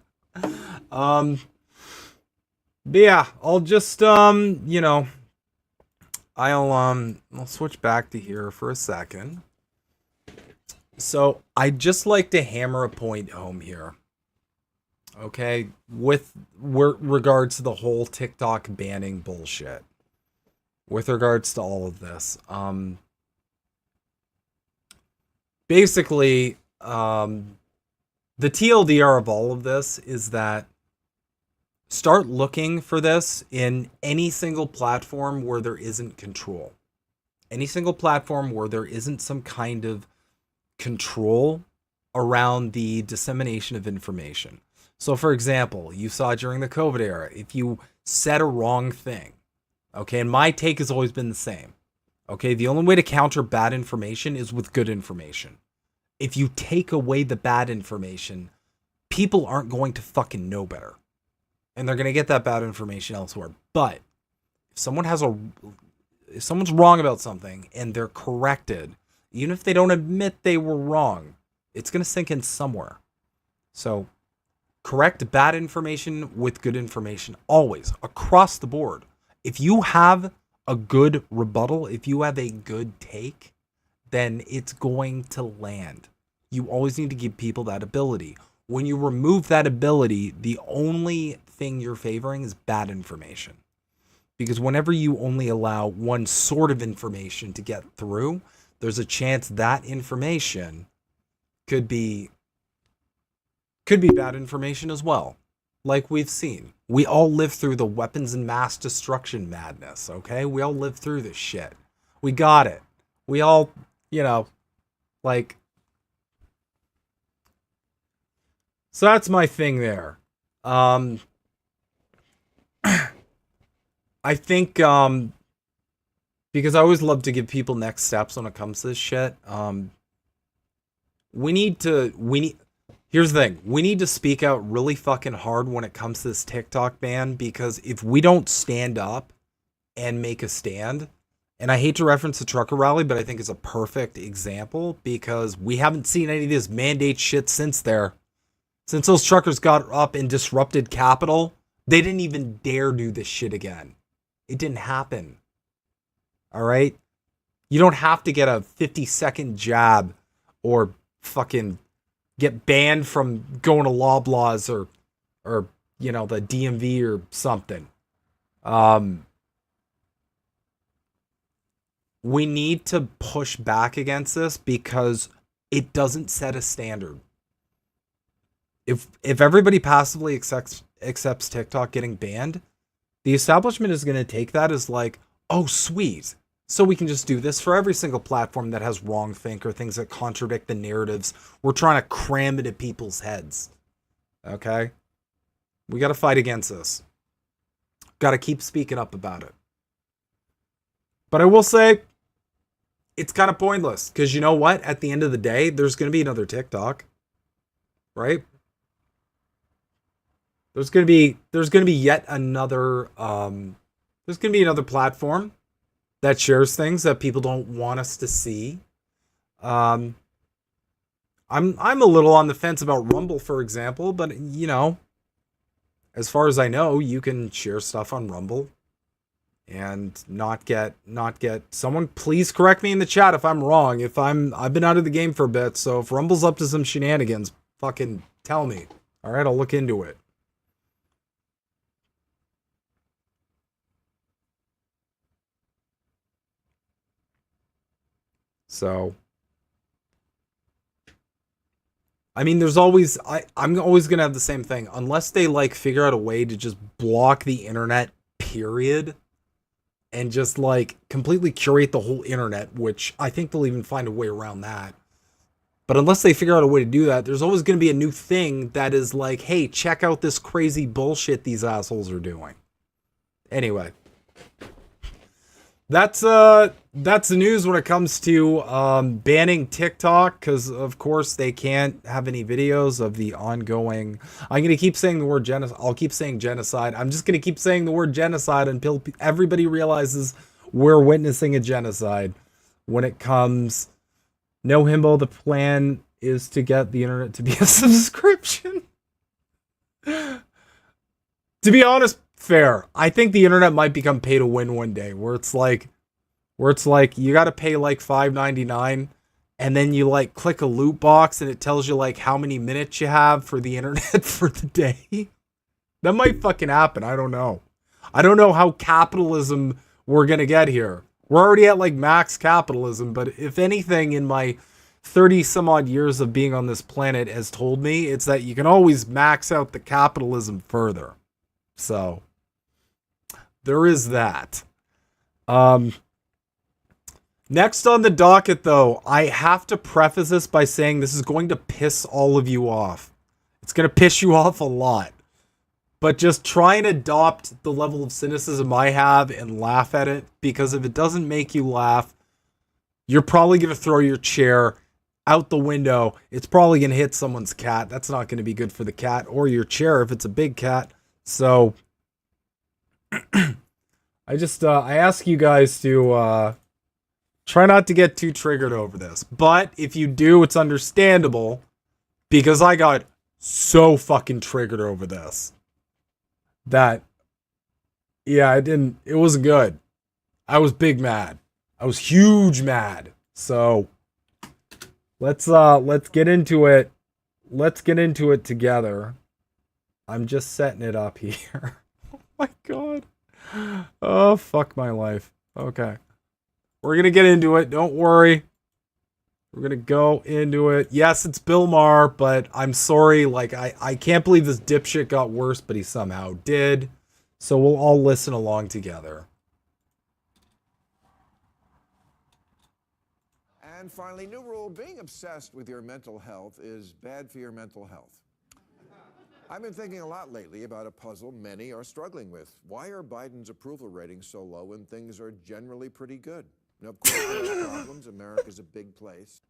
yeah, I'll just, you know, I'll switch back to here for a second. So I'd just like to hammer a point home here. Okay, with regards to the whole TikTok banning bullshit. With regards to all of this, basically, the TLDR of all of this is that start looking for this in any single platform where there isn't control. Any single platform where there isn't some kind of control around the dissemination of information. So, for example, you saw during the COVID era, if you said a wrong thing, okay, and my take has always been the same, okay, the only way to counter bad information is with good information. If you take away the bad information, people aren't going to fucking know better. And they're going to get that bad information elsewhere. But if someone's wrong about something and they're corrected, even if they don't admit they were wrong, it's going to sink in somewhere. So correct bad information with good information, always, across the board. If you have a good rebuttal, if you have a good take, then it's going to land. You always need to give people that ability. When you remove that ability, the only thing you're favoring is bad information. Because whenever you only allow one sort of information to get through, there's a chance that information could be bad information as well. Like we've seen. We all live through the weapons and mass destruction madness, okay? We all live through this shit. We got it. We all, you know, like... So that's my thing there. I think, because I always love to give people next steps when it comes to this shit, here's the thing. We need to speak out really fucking hard when it comes to this TikTok ban, because if we don't stand up and make a stand, and I hate to reference the trucker rally, but I think it's a perfect example, because we haven't seen any of this mandate shit since those truckers got up and disrupted Capitol. They didn't even dare do this shit again. It didn't happen. All right? You don't have to get a 50-second jab or fucking get banned from going to Loblaws or you know, the DMV or something. We need to push back against this because it doesn't set a standard. If everybody passively accepts TikTok getting banned, the establishment is going to take that as like, oh, sweet. So we can just do this for every single platform that has wrongthink or things that contradict the narratives we're trying to cram into people's heads. Okay? We got to fight against this. Got to keep speaking up about it. But I will say, it's kind of pointless. Because you know what? At the end of the day, there's going to be another TikTok. Right? There's going to be yet another, there's going to be another platform that shares things that people don't want us to see. I'm a little on the fence about Rumble, for example, but you know, as far as I know, you can share stuff on Rumble and not get someone please correct me in the chat if I'm wrong. I've been out of the game for a bit, so if Rumble's up to some shenanigans, fucking tell me. All right, I'll look into it. So, I mean, there's always, I'm always going to have the same thing. Unless they, like, figure out a way to just block the internet, period, and just, like, completely curate the whole internet, which I think they'll even find a way around that. But unless they figure out a way to do that, there's always going to be a new thing that is like, hey, check out this crazy bullshit these assholes are doing. Anyway. that's the news when it comes to banning TikTok, because of course they can't have any videos of the ongoing. I'm gonna keep saying the word genocide. I'll keep saying genocide. I'm just gonna keep saying the word genocide until everybody realizes we're witnessing a genocide. When it comes, no Himbo, the plan is to get the internet to be a subscription. To be honest, fair. I think the internet might become pay to win one day, where it's like you got to pay like $5.99, and then you like click a loot box and it tells you like how many minutes you have for the internet for the day. That might fucking happen. I don't know. I don't know how capitalism we're gonna get here. We're already at like max capitalism, but if anything in my 30 some odd years of being on this planet has told me, it's that you can always max out the capitalism further. So there is that. Next on the docket, though, I have to preface this by saying this is going to piss all of you off. It's going to piss you off a lot. But just try and adopt the level of cynicism I have and laugh at it, because if it doesn't make you laugh, you're probably going to throw your chair out the window. It's probably going to hit someone's cat. That's not going to be good for the cat or your chair if it's a big cat. So I ask you guys to try not to get too triggered over this. But if you do, it's understandable, because I got so fucking triggered over this that, yeah, it wasn't good. I was big mad. I was huge mad. So let's get into it. Let's get into it together. I'm just setting it up here. Oh my god. Oh, fuck my life. Okay. We're gonna get into it. Don't worry. We're gonna go into it. Yes, it's Bill Maher, but I'm sorry. Like, I can't believe this dipshit got worse, but he somehow did. So we'll all listen along together. And finally, new rule, being obsessed with your mental health is bad for your mental health. I've been thinking a lot lately about a puzzle many are struggling with. Why are Biden's approval ratings so low when things are generally pretty good? Now, of course, there are problems. America's a big place.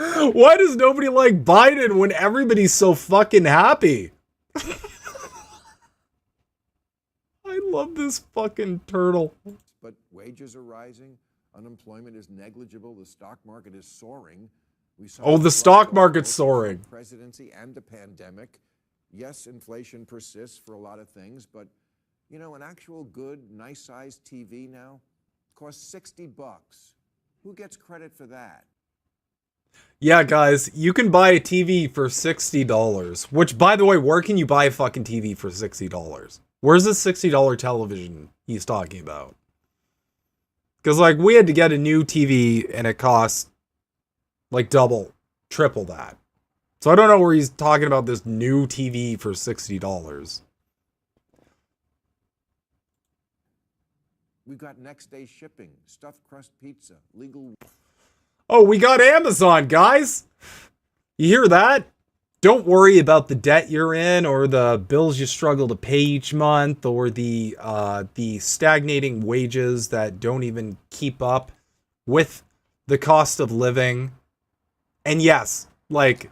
Why does nobody like Biden when everybody's so fucking happy? I love this fucking turtle. But wages are rising, unemployment is negligible, the stock market is soaring. We saw Oh, the stock market's soaring. Presidency and the pandemic. Yes, inflation persists for a lot of things, but you know, an actual good, nice-sized TV now costs $60. Who gets credit for that? Yeah, guys, you can buy a TV for $60. Which, by the way, where can you buy a fucking TV for $60? Where's the $60 television he's talking about? Because, like, we had to get a new TV and it cost, like, double, triple that. So I don't know where he's talking about this new TV for $60. We've got next day shipping, stuffed crust pizza, legal... Oh, we got Amazon, guys! You hear that? Don't worry about the debt you're in, or the bills you struggle to pay each month, or the stagnating wages that don't even keep up with the cost of living. And yes, like,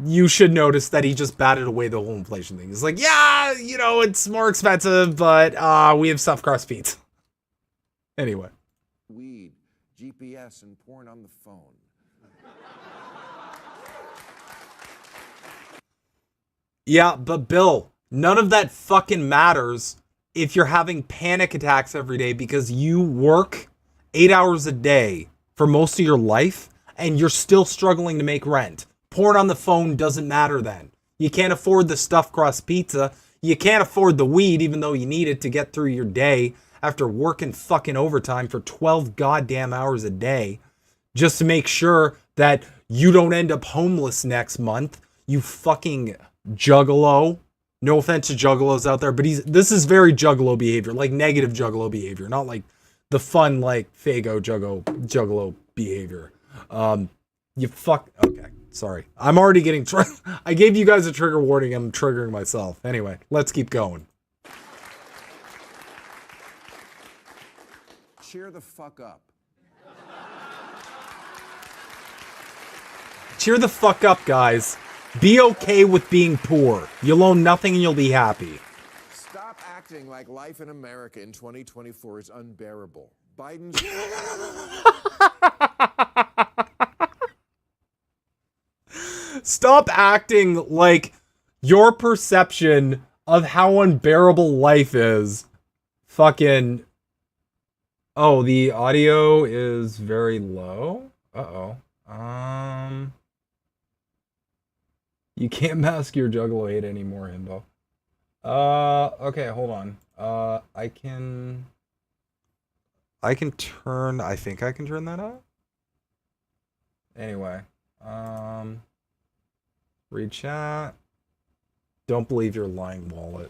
you should notice that he just batted away the whole inflation thing. He's like, yeah, you know, it's more expensive, but we have stuffed crust pizza. Anyway. Weed, GPS, and porn on the phone. Yeah, but Bill, none of that fucking matters if you're having panic attacks every day because you work 8 hours a day for most of your life and you're still struggling to make rent. Porn on the phone doesn't matter then. You can't afford the stuffed crust pizza. You can't afford the weed even though you need it to get through your day after working fucking overtime for 12 goddamn hours a day just to make sure that you don't end up homeless next month. You fucking juggalo. No offense to juggalos out there, but this is very juggalo behavior, like negative juggalo behavior, not like the fun, like Fago juggalo behavior. Okay, sorry. I'm already getting I gave you guys a trigger warning. I'm triggering myself. Anyway, let's keep going. cheer the fuck up. Cheer the fuck up, guys. Be okay with being poor. You'll own nothing and you'll be happy. Stop acting like life in America in 2024 is unbearable. Biden's... Stop acting like your perception of how unbearable life is. Fucking... Oh, the audio is very low? Uh-oh. You can't mask your Juggalo hate anymore, Himbo. Okay, hold on. I think I can turn that up. Anyway, read chat. Don't believe your lying wallet.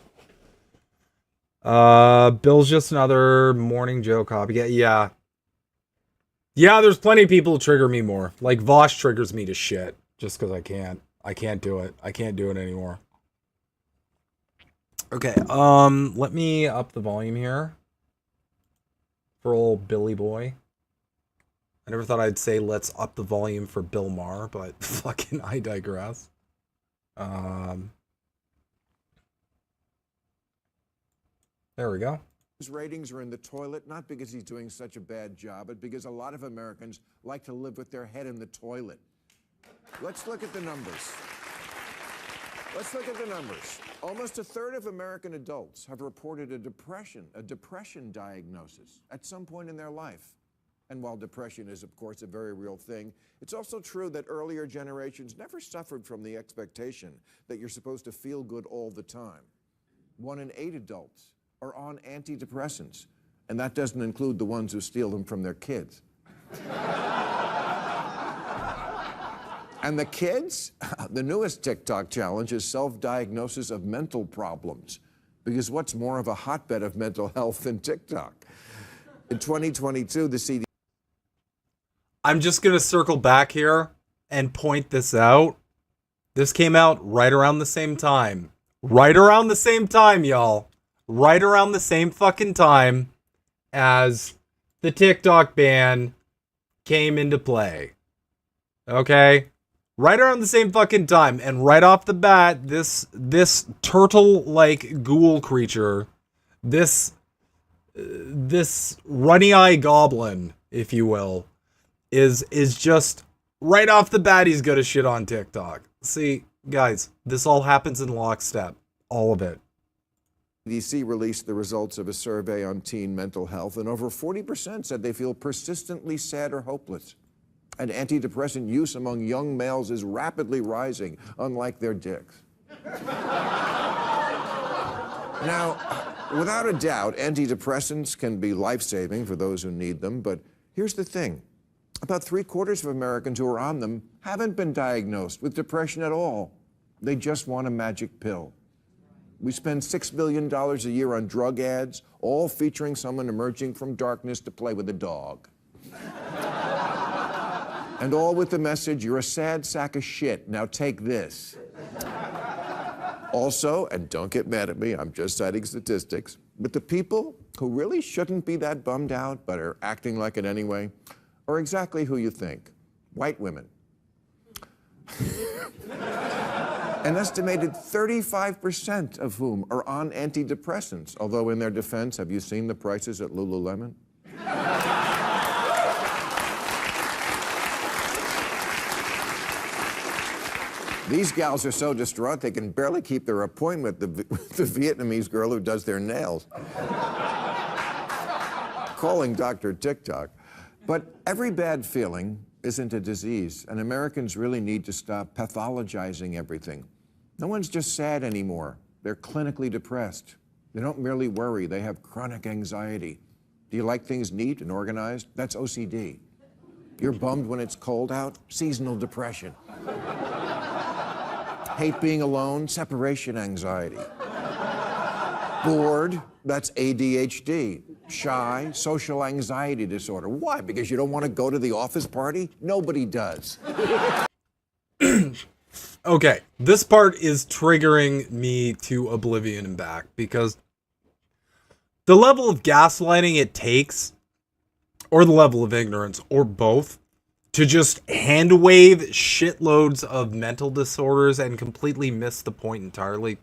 Bill's just another morning Joe copycat. Yeah. Yeah, there's plenty of people who trigger me more. Like Vosh triggers me to shit just because I can't do it. I can't do it anymore. Okay, let me up the volume here for old Billy boy. I never thought I'd say let's up the volume for Bill Maher, but fucking I digress. There we go. His ratings are in the toilet, not because he's doing such a bad job, but because a lot of Americans like to live with their head in the toilet. Let's look at the numbers. Almost a third of American adults have reported a depression diagnosis at some point in their life. And while depression is, of course, a very real thing, it's also true that earlier generations never suffered from the expectation that you're supposed to feel good all the time. 1 in 8 adults are on antidepressants, and that doesn't include the ones who steal them from their kids. And the kids, the newest TikTok challenge is self-diagnosis of mental problems, because what's more of a hotbed of mental health than TikTok? In 2022, the CDC... I'm just going to circle back here and point this out. This came out right around the same time. Right around the same time, y'all. Right around the same fucking time as the TikTok ban came into play. Okay? Right around the same fucking time. And right off the bat, this turtle-like ghoul creature, this runny-eye goblin, if you will, is just right off the bat he's gonna shit on TikTok. See, guys, this all happens in lockstep. All of it. CDC released the results of a survey on teen mental health, and over 40% said they feel persistently sad or hopeless. And antidepressant use among young males is rapidly rising, unlike their dicks. Now, without a doubt, antidepressants can be life-saving for those who need them, but here's the thing. About 3/4 of Americans who are on them haven't been diagnosed with depression at all. They just want a magic pill. We spend $6 billion a year on drug ads, all featuring someone emerging from darkness to play with a dog. And all with the message, you're a sad sack of shit, now take this. Also, and don't get mad at me, I'm just citing statistics, but the people who really shouldn't be that bummed out but are acting like it anyway are exactly who you think. White women. An estimated 35% of whom are on antidepressants, although in their defense, have you seen the prices at Lululemon? These gals are so distraught they can barely keep their appointment with the Vietnamese girl who does their nails. Calling Dr. TikTok. But every bad feeling isn't a disease, and Americans really need to stop pathologizing everything. No one's just sad anymore. They're clinically depressed. They don't merely worry, they have chronic anxiety. Do you like things neat and organized? That's OCD. You're bummed when it's cold out? Seasonal depression. Hate being alone? Separation anxiety. Bored? That's ADHD. Shy? Social anxiety disorder. Why? Because you don't want to go to the office party? Nobody does. Okay, this part is triggering me to oblivion and back because the level of gaslighting it takes or the level of ignorance, or both, to just hand wave shitloads of mental disorders and completely miss the point entirely.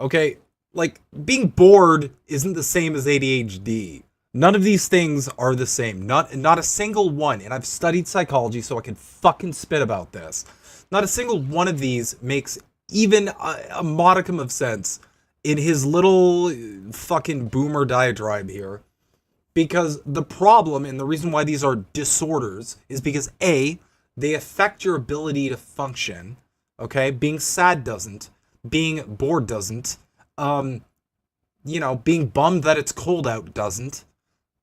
Okay, like, being bored isn't the same as ADHD. None of these things are the same. Not a single one. And I've studied psychology, so I can fucking spit about this. Not a single one of these makes even a modicum of sense in his little fucking boomer diatribe here. Because the problem and the reason why these are disorders is because A, they affect your ability to function. Okay? Being sad doesn't. Being bored doesn't. Being bummed that it's cold out doesn't.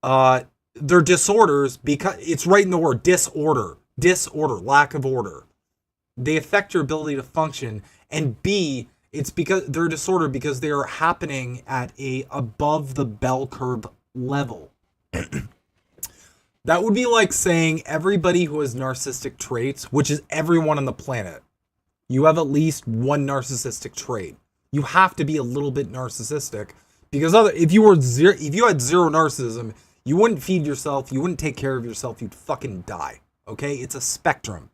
They're disorders because it's right in the word disorder. Disorder, lack of order. They affect your ability to function. And B, it's because they're a disorder because they are happening at a above the bell curve level. That would be like saying everybody who has narcissistic traits, which is everyone on the planet, you have at least one narcissistic trait. You have to be a little bit narcissistic because if you had zero narcissism, you wouldn't feed yourself, you wouldn't take care of yourself, you'd fucking die. Okay? It's a spectrum.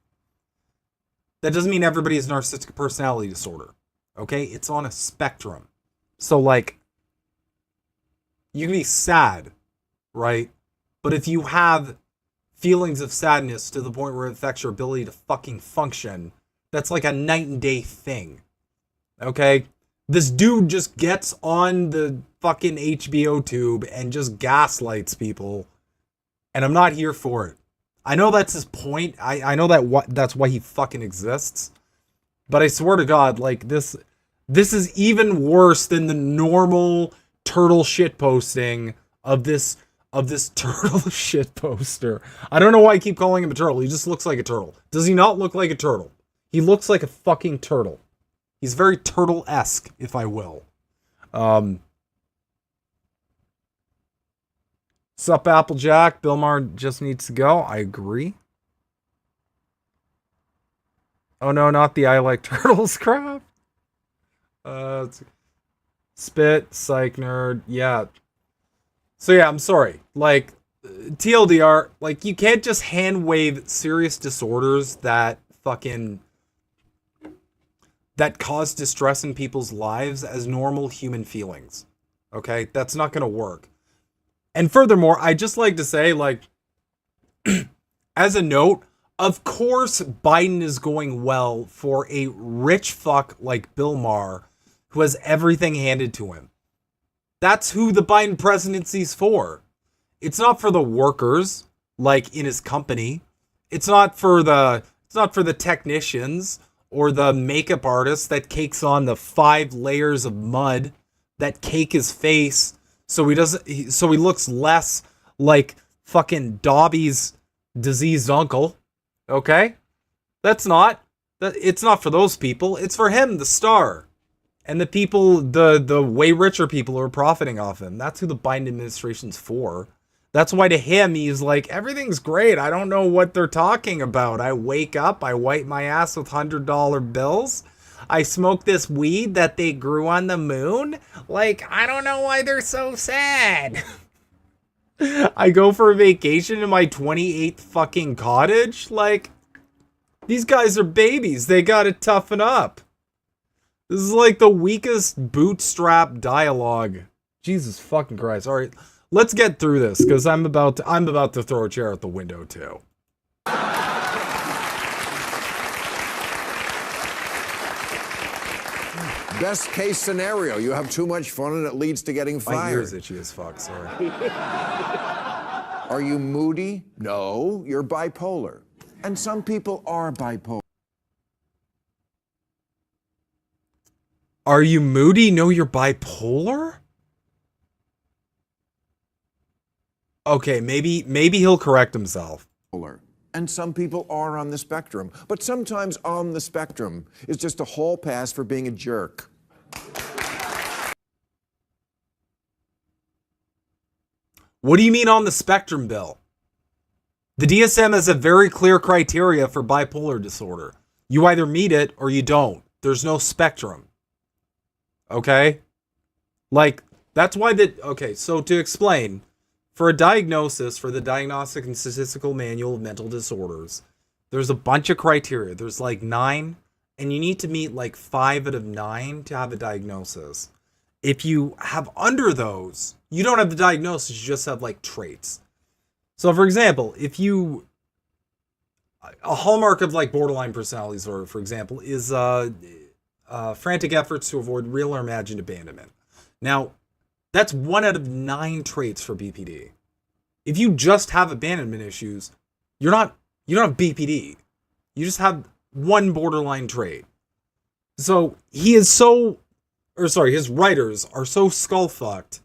That doesn't mean everybody has narcissistic personality disorder. Okay? It's on a spectrum. So, like, you can be sad, right? But if you have feelings of sadness to the point where it affects your ability to fucking function, that's like a night and day thing. Okay? This dude just gets on the fucking HBO tube and just gaslights people. And I'm not here for it. I know that's his point. I know that's why he fucking exists. But I swear to God, like, this is even worse than the normal turtle shit posting of this turtle shit poster. I don't know why I keep calling him a turtle. He just looks like a turtle. Does he not look like a turtle? He looks like a fucking turtle. He's very turtle-esque, if I will. Sup, Applejack? Bill Maher just needs to go. I agree. Oh no, not the I like turtles crap. Spit, psych nerd. Yeah. So yeah, I'm sorry. Like, TLDR, like, you can't just hand wave serious disorders that cause distress in people's lives as normal human feelings. Okay? That's not gonna work. And furthermore, I just like to say, like, as a note, of course Biden is going well for a rich fuck like Bill Maher who has everything handed to him. That's who the Biden presidency's for. It's not for the workers, like in his company. It's not for the technicians or the makeup artist that cakes on the 5 layers of mud that cake his face so he looks less like fucking Dobby's diseased uncle. Okay? It's not for those people. It's for him, the star. And the people, the way richer people who are profiting off him. That's who the Biden administration's for. That's why to him, he's like, everything's great. I don't know what they're talking about. I wake up, I wipe my ass with $100 bills. I smoke this weed that they grew on the moon. Like, I don't know why they're so sad. I go for a vacation in my 28th fucking cottage. Like, these guys are babies. They gotta toughen up. This is like the weakest bootstrap dialogue. Jesus fucking Christ. All right, let's get through this because I'm about to throw a chair out the window too. Best case scenario, you have too much fun and it leads to getting fired. My ear's itchy as fuck, sorry. Are you moody? No, you're bipolar. And some people are bipolar. Are you moody? No, you're bipolar? Okay, maybe he'll correct himself. And some people are on the spectrum. But sometimes on the spectrum is just a hall pass for being a jerk. What do you mean on the spectrum, Bill? The DSM has a very clear criteria for bipolar disorder. You either meet it or you don't. There's no spectrum. Okay? Like, that's why okay, so to explain, for a diagnosis, for the Diagnostic and Statistical Manual of Mental Disorders, there's a bunch of criteria. There's like 9, and you need to meet like 5 out of 9 to have a diagnosis. If you have under those, you don't have the diagnosis, you just have like traits. So for example, if you, a hallmark of like borderline personality disorder, for example, is frantic efforts to avoid real or imagined abandonment. Now, that's 1 out of 9 traits for BPD. If you just have abandonment issues, you don't have BPD. You just have one borderline trait. So his writers are so skull-fucked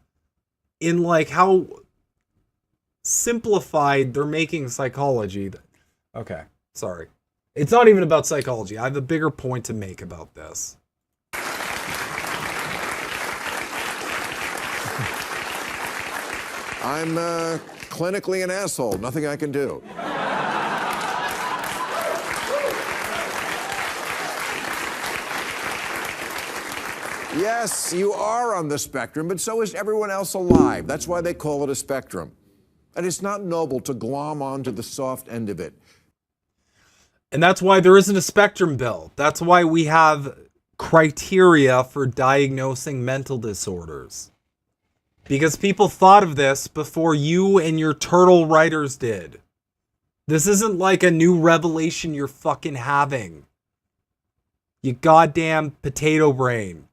in like how simplified they're making psychology. Okay, sorry. It's not even about psychology. I have a bigger point to make about this. I'm clinically an asshole. Nothing I can do. Yes, you are on the spectrum, but so is everyone else alive. That's why they call it a spectrum. And it's not noble to glom onto the soft end of it. And that's why there isn't a spectrum bill. That's why we have criteria for diagnosing mental disorders. Because people thought of this before you and your turtle writers did. This isn't like a new revelation you're fucking having. You goddamn potato brain.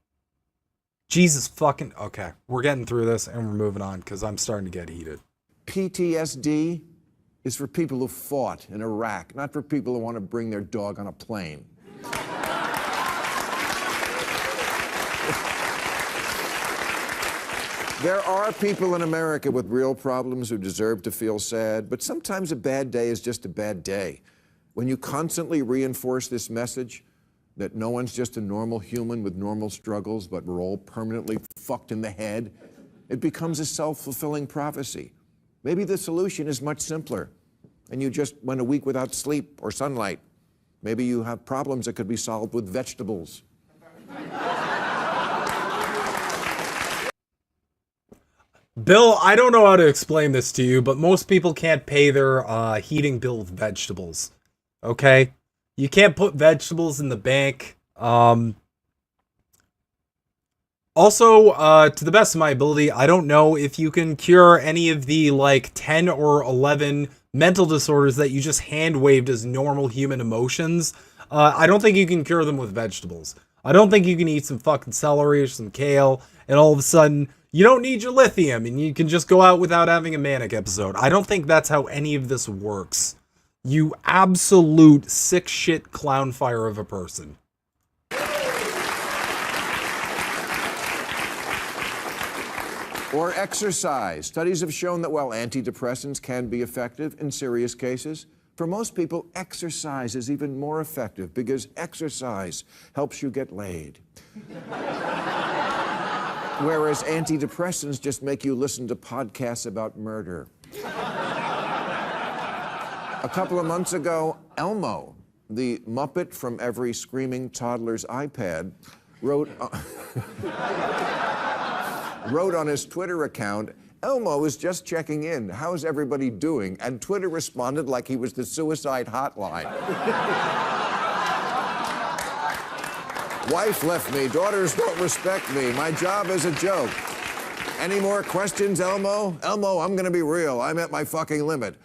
Jesus fucking... Okay, we're getting through this and we're moving on because I'm starting to get heated. PTSD is for people who fought in Iraq, not for people who want to bring their dog on a plane. There are people in America with real problems who deserve to feel sad, but sometimes a bad day is just a bad day. When you constantly reinforce this message that no one's just a normal human with normal struggles, but we're all permanently fucked in the head, it becomes a self-fulfilling prophecy. Maybe the solution is much simpler, and you just went a week without sleep or sunlight. Maybe you have problems that could be solved with vegetables. Bill, I don't know how to explain this to you, but most people can't pay their heating bill with vegetables. Okay? You can't put vegetables in the bank. Also, to the best of my ability, I don't know if you can cure any of the, like, 10 or 11 mental disorders that you just hand-waved as normal human emotions. I don't think you can cure them with vegetables. I don't think you can eat some fucking celery or some kale, and all of a sudden, you don't need your lithium, and you can just go out without having a manic episode. I don't think that's how any of this works. You absolute sick shit clown fire of a person. Or exercise. Studies have shown that while antidepressants can be effective in serious cases, for most people, exercise is even more effective because exercise helps you get laid. Whereas antidepressants just make you listen to podcasts about murder. A couple of months ago, Elmo, the Muppet from every screaming toddler's iPad, wrote on his Twitter account, "Elmo is just checking in. How's everybody doing?" And Twitter responded like he was the suicide hotline. Wife left me. Daughters don't respect me. My job is a joke. Any more questions, Elmo? Elmo, I'm gonna be real. I'm at my fucking limit.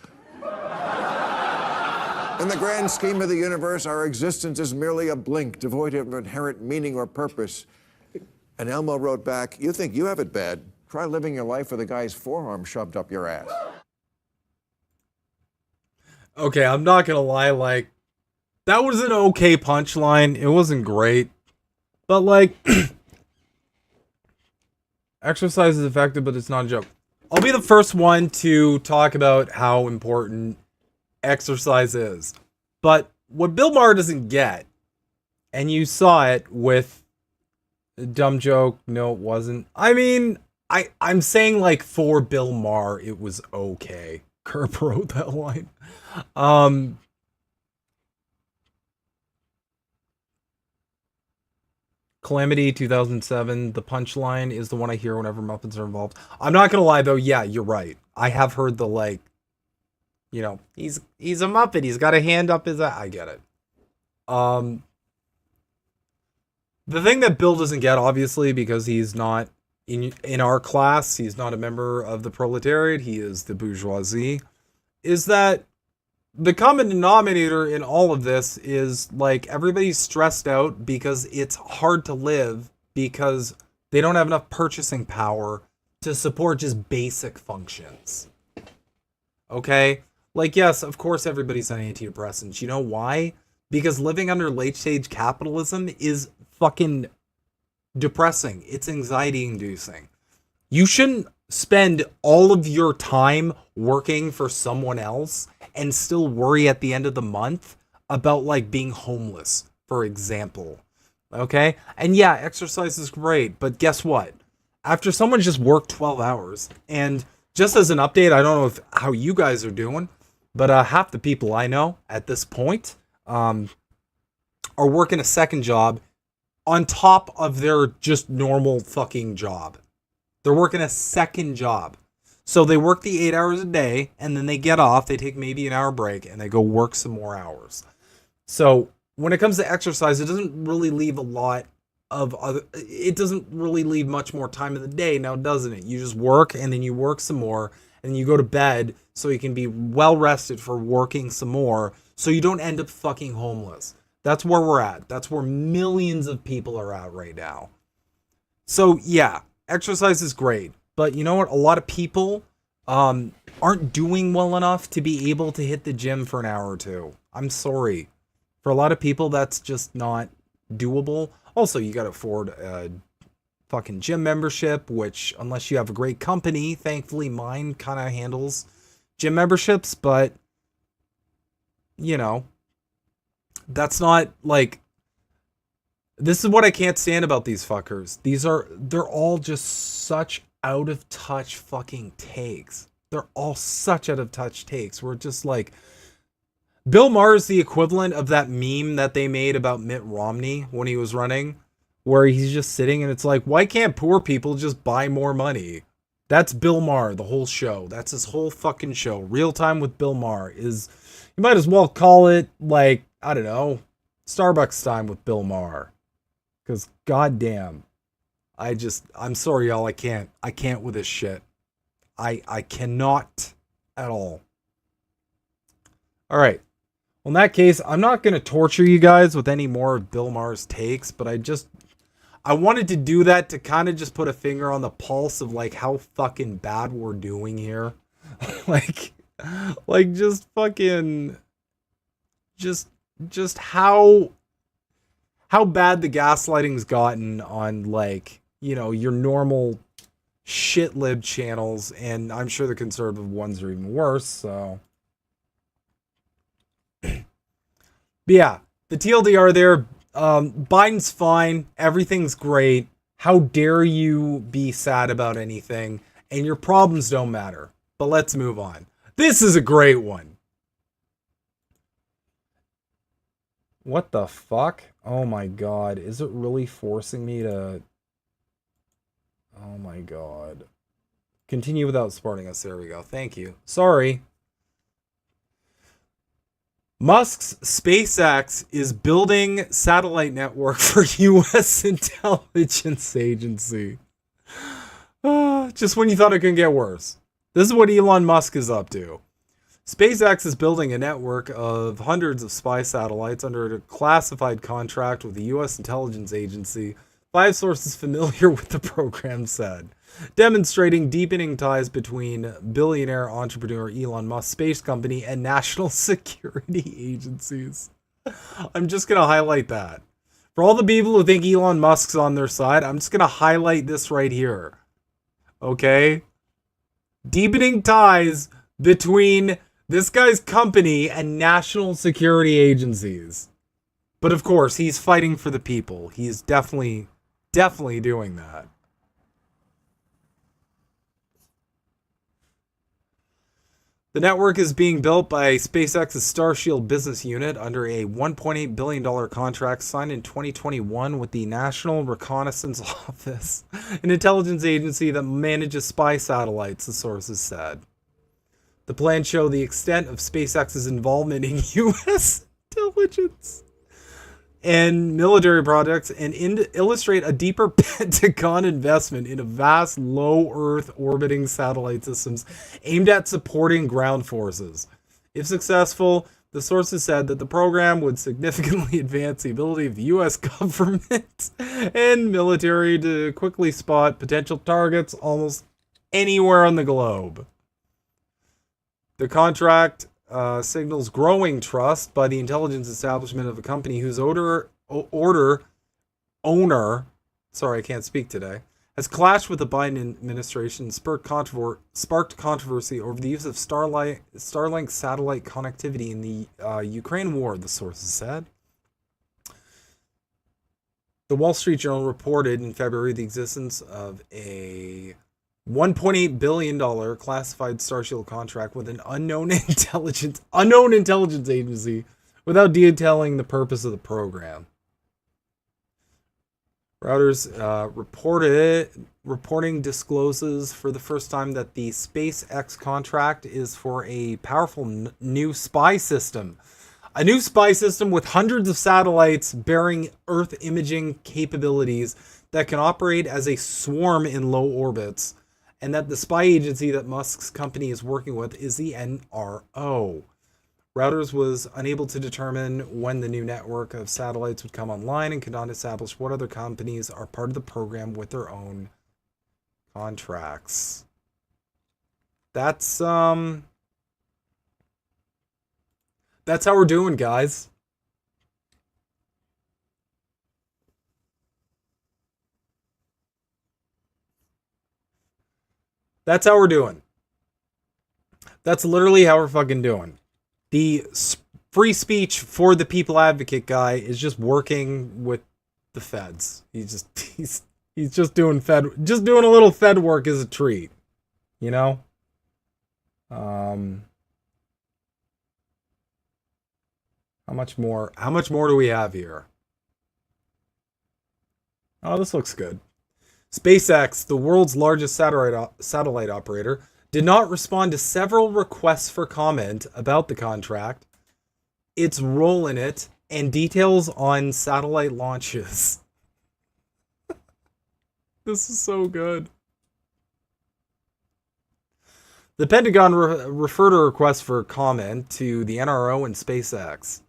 In the grand scheme of the universe, our existence is merely a blink, devoid of inherent meaning or purpose. And Elmo wrote back, "You think you have it bad? Try living your life with a guy's forearm shoved up your ass." Okay, I'm not gonna lie, like, that was an okay punchline. It wasn't great. But, like, exercise is effective, but it's not a joke. I'll be the first one to talk about how important exercise is. But what Bill Maher doesn't get, and you saw it with a dumb joke, no, it wasn't. I mean, I'm saying, like, for Bill Maher, it was okay. Kerp wrote that line. Calamity 2007. The punchline is the one I hear whenever Muppets are involved. I'm not gonna lie though. Yeah, you're right. I have heard the like, you know, he's a Muppet. He's got a hand up his. I get it. The thing that Bill doesn't get, obviously, because he's not in our class, he's not a member of the proletariat. He is the bourgeoisie. Is that the common denominator in all of this is like everybody's stressed out because it's hard to live because they don't have enough purchasing power to support just basic functions. Okay? Like, yes, of course everybody's on antidepressants. You know why? Because living under late stage capitalism is fucking depressing. It's anxiety inducing. You shouldn't spend all of your time working for someone else and still worry at the end of the month about like being homeless, for example. Okay? And yeah, exercise is great, but guess what? After someone just worked 12 hours, and just as an update, I don't know how you guys are doing, but half the people I know at this point are working a second job on top of their just normal fucking job. They're working a second job. So they work the 8 hours a day, and then they get off, they take maybe an hour break, and they go work some more hours. So when it comes to exercise, it doesn't really leave a lot of other, it doesn't really leave much more time in the day now, doesn't it? You just work, and then you work some more, and you go to bed so you can be well rested for working some more, so you don't end up fucking homeless. That's where we're at. That's where millions of people are at right now. So yeah, exercise is great. But you know what? A lot of people aren't doing well enough to be able to hit the gym for an hour or two. I'm sorry. For a lot of people, that's just not doable. Also, you got to afford a fucking gym membership, which unless you have a great company, thankfully mine kind of handles gym memberships. But, you know, that's not like... This is what I can't stand about these fuckers. They're all just such out of touch fucking takes. They're all such out of touch takes. We're just like, Bill Maher is the equivalent of that meme that they made about Mitt Romney when he was running, where he's just sitting and it's like, why can't poor people just buy more money? That's Bill Maher, the whole show. That's his whole fucking show. Real Time with Bill Maher is, you might as well call it like, I don't know, Starbucks Time with Bill Maher. Because goddamn, I'm sorry, y'all. I can't with this shit. I cannot at all. All right. Well, in that case, I'm not going to torture you guys with any more of Bill Maher's takes, but I wanted to do that to kind of just put a finger on the pulse of like how fucking bad we're doing here. like just fucking, just how bad the gaslighting's gotten on, like, you know, your normal shit lib channels, and I'm sure the conservative ones are even worse, so. But yeah, the TLDR there, Biden's fine, everything's great, how dare you be sad about anything, and your problems don't matter. But let's move on. This is a great one. What the fuck? Oh my god. Is it really forcing me to... Oh my god. Continue without supporting us. There we go. Thank you. Sorry. Musk's SpaceX is building satellite network for U.S. intelligence agency. Just when you thought it couldn't get worse. This is what Elon Musk is up to. SpaceX is building a network of hundreds of spy satellites under a classified contract with the U.S. intelligence agency, 5 sources familiar with the program said, demonstrating deepening ties between billionaire entrepreneur Elon Musk's space company and national security agencies. I'm just going to highlight that. For all the people who think Elon Musk's on their side, I'm just going to highlight this right here. Okay? Deepening ties between this guy's company and national security agencies. But of course, he's fighting for the people. He's definitely doing that. The network is being built by SpaceX's Starshield business unit under a $1.8 billion contract signed in 2021 with the National Reconnaissance Office, an intelligence agency that manages spy satellites, the sources said. The plans show the extent of SpaceX's involvement in U.S. intelligence and military projects and illustrate a deeper Pentagon investment in a vast low Earth orbiting satellite systems aimed at supporting ground forces. If successful, the sources said that the program would significantly advance the ability of the U.S. government and military to quickly spot potential targets almost anywhere on the globe. The contract signals growing trust by the intelligence establishment of a company whose owner, sorry, I can't speak today, has clashed with the Biden administration and sparked controversy over the use of Starlink satellite connectivity in the Ukraine war, the sources said. The Wall Street Journal reported in February the existence of a $1.8 billion classified Starshield contract with an unknown intelligence agency without detailing the purpose of the program. Reuters reporting discloses for the first time that the SpaceX contract is for a powerful new spy system. A new spy system with hundreds of satellites bearing Earth imaging capabilities that can operate as a swarm in low orbits, and that the spy agency that Musk's company is working with is the NRO. Reuters was unable to determine when the new network of satellites would come online and could not establish what other companies are part of the program with their own contracts. That's how we're doing, guys. That's how we're doing. That's literally how we're fucking doing. The free speech for the people advocate guy is just working with the feds. He's just doing a little fed work as a treat, you know? How much more do we have here? Oh, this looks good. SpaceX, the world's largest satellite operator, did not respond to several requests for comment about the contract, its role in it, and details on satellite launches. This is so good. The Pentagon referred a request for comment to the NRO and SpaceX.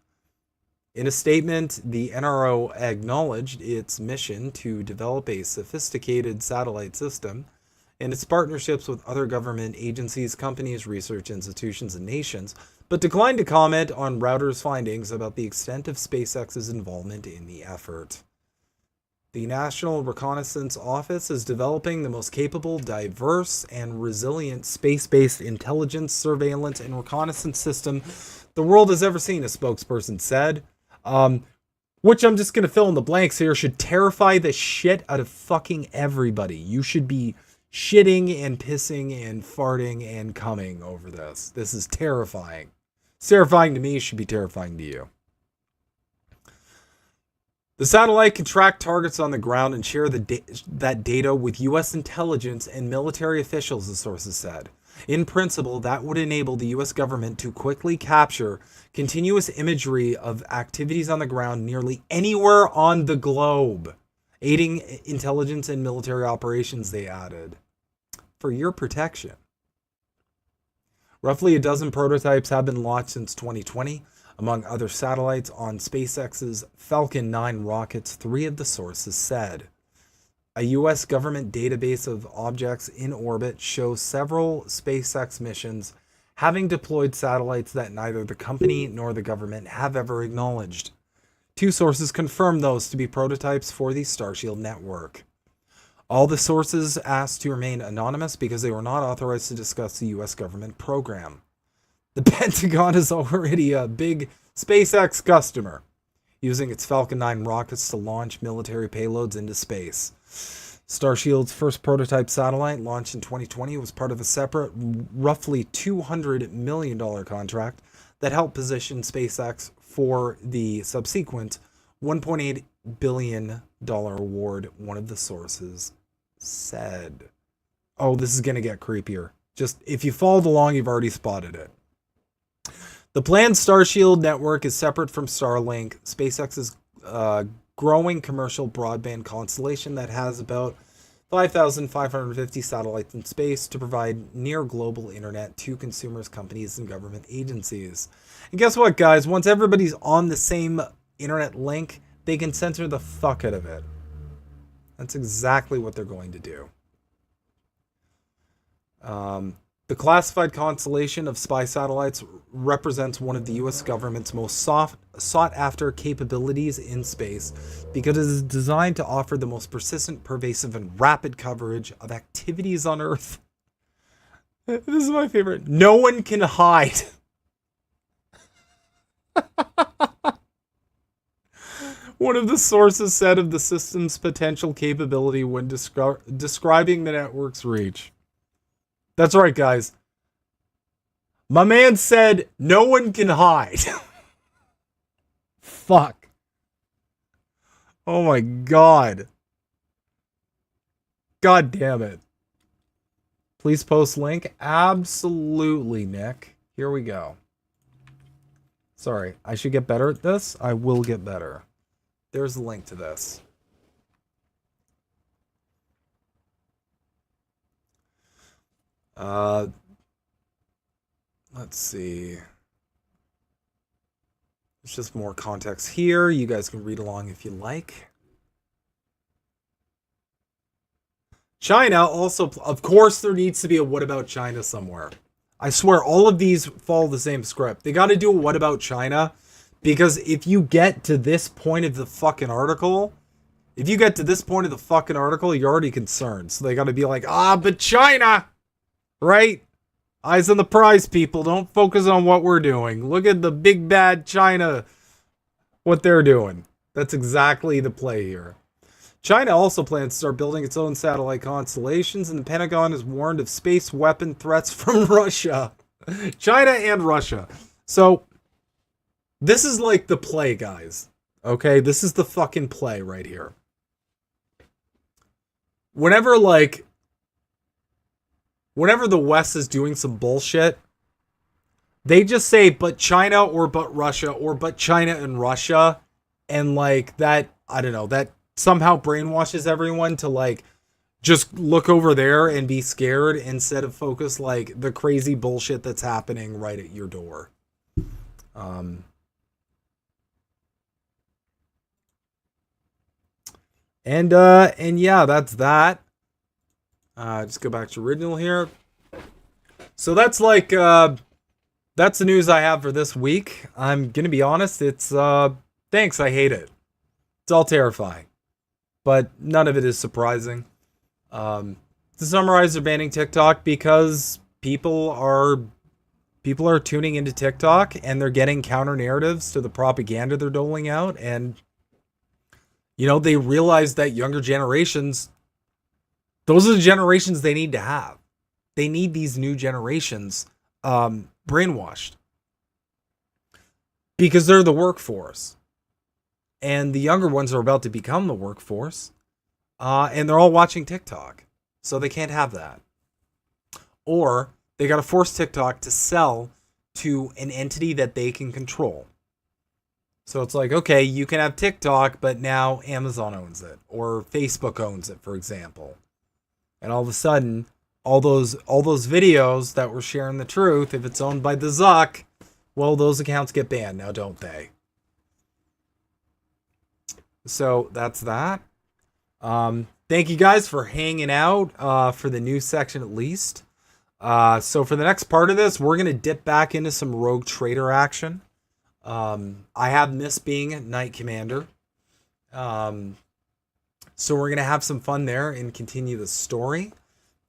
In a statement, the NRO acknowledged its mission to develop a sophisticated satellite system and its partnerships with other government agencies, companies, research institutions, and nations, but declined to comment on Reuters' findings about the extent of SpaceX's involvement in the effort. The National Reconnaissance Office is developing the most capable, diverse, and resilient space-based intelligence, surveillance, and reconnaissance system the world has ever seen, a spokesperson said. Which I'm just going to fill in the blanks here, should terrify the shit out of fucking everybody. You should be shitting and pissing and farting and coming over this. This is terrifying. It's terrifying to me, should be terrifying to you. The satellite can track targets on the ground and share that data with U.S. intelligence and military officials, the sources said. In principle, that would enable the U.S. government to quickly capture continuous imagery of activities on the ground nearly anywhere on the globe, aiding intelligence and military operations, they added, for your protection. Roughly a dozen prototypes have been launched since 2020, among other satellites on SpaceX's Falcon 9 rockets, 3 of the sources said. A U.S. government database of objects in orbit shows several SpaceX missions having deployed satellites that neither the company nor the government have ever acknowledged. 2 sources confirmed those to be prototypes for the Starshield network. All the sources asked to remain anonymous because they were not authorized to discuss the U.S. government program. The Pentagon is already a big SpaceX customer, using its Falcon 9 rockets to launch military payloads into space. Starshield's first prototype satellite, launched in 2020, was part of a separate, roughly $200 million contract that helped position SpaceX for the subsequent $1.8 billion award, one of the sources said. Oh, this is going to get creepier. Just, if you followed along, you've already spotted it. The planned Starshield network is separate from Starlink, SpaceX's growing commercial broadband constellation that has about 5,550 satellites in space to provide near global internet to consumers, companies, and government agencies. And guess what, guys? Once everybody's on the same internet link, they can censor the fuck out of it. That's exactly what they're going to do. The classified constellation of spy satellites represents one of the U.S. government's most sought-after capabilities in space because it is designed to offer the most persistent, pervasive, and rapid coverage of activities on Earth. This is my favorite. No one can hide. One of the sources said of the system's potential capability when describing the network's reach. That's right, guys. My man said no one can hide. Fuck. Oh my god. God damn it. Please post link. Absolutely, Nick. Here we go. Sorry, I should get better at this. I will get better. There's the link to this. Let's see. There's just more context here. You guys can read along if you like. China also, of course, there needs to be a what about China somewhere. I swear all of these follow the same script. They got to do a what about China because if you get to this point of the fucking article, you're already concerned. So they got to be like, but China, right? Eyes on the prize, people. Don't focus on what we're doing. Look at the big bad China, what they're doing. That's exactly the play here. China also plans to start building its own satellite constellations, and the Pentagon has warned of space weapon threats from Russia. China and Russia. So, this is like the play, guys. Okay? This is the fucking play right here. Whenever the West is doing some bullshit, they just say, but China or but Russia or but China and Russia. And that, I don't know, that somehow brainwashes everyone to just look over there and be scared instead of focus the crazy bullshit that's happening right at your door. And yeah, that's that. Just go back to original here. So that's that's the news I have for this week. I'm gonna be honest, it's thanks, I hate it. It's all terrifying. But none of it is surprising. To summarize, they're banning TikTok because people are tuning into TikTok and they're getting counter narratives to the propaganda they're doling out, and they realize that younger generations, those are the generations they need to have. They need these new generations brainwashed because they're the workforce. And the younger ones are about to become the workforce. And they're all watching TikTok. So they can't have that. Or they got to force TikTok to sell to an entity that they can control. So it's okay, you can have TikTok, but now Amazon owns it. Or Facebook owns it, for example. And all of a sudden, all those videos that were sharing the truth, if it's owned by the Zuck, well, those accounts get banned now, don't they? So that's that. Thank you guys for hanging out for the news section at least. So for the next part of this, we're going to dip back into some Rogue Trader action. I have missed being Knight Commander. So we're going to have some fun there and continue the story.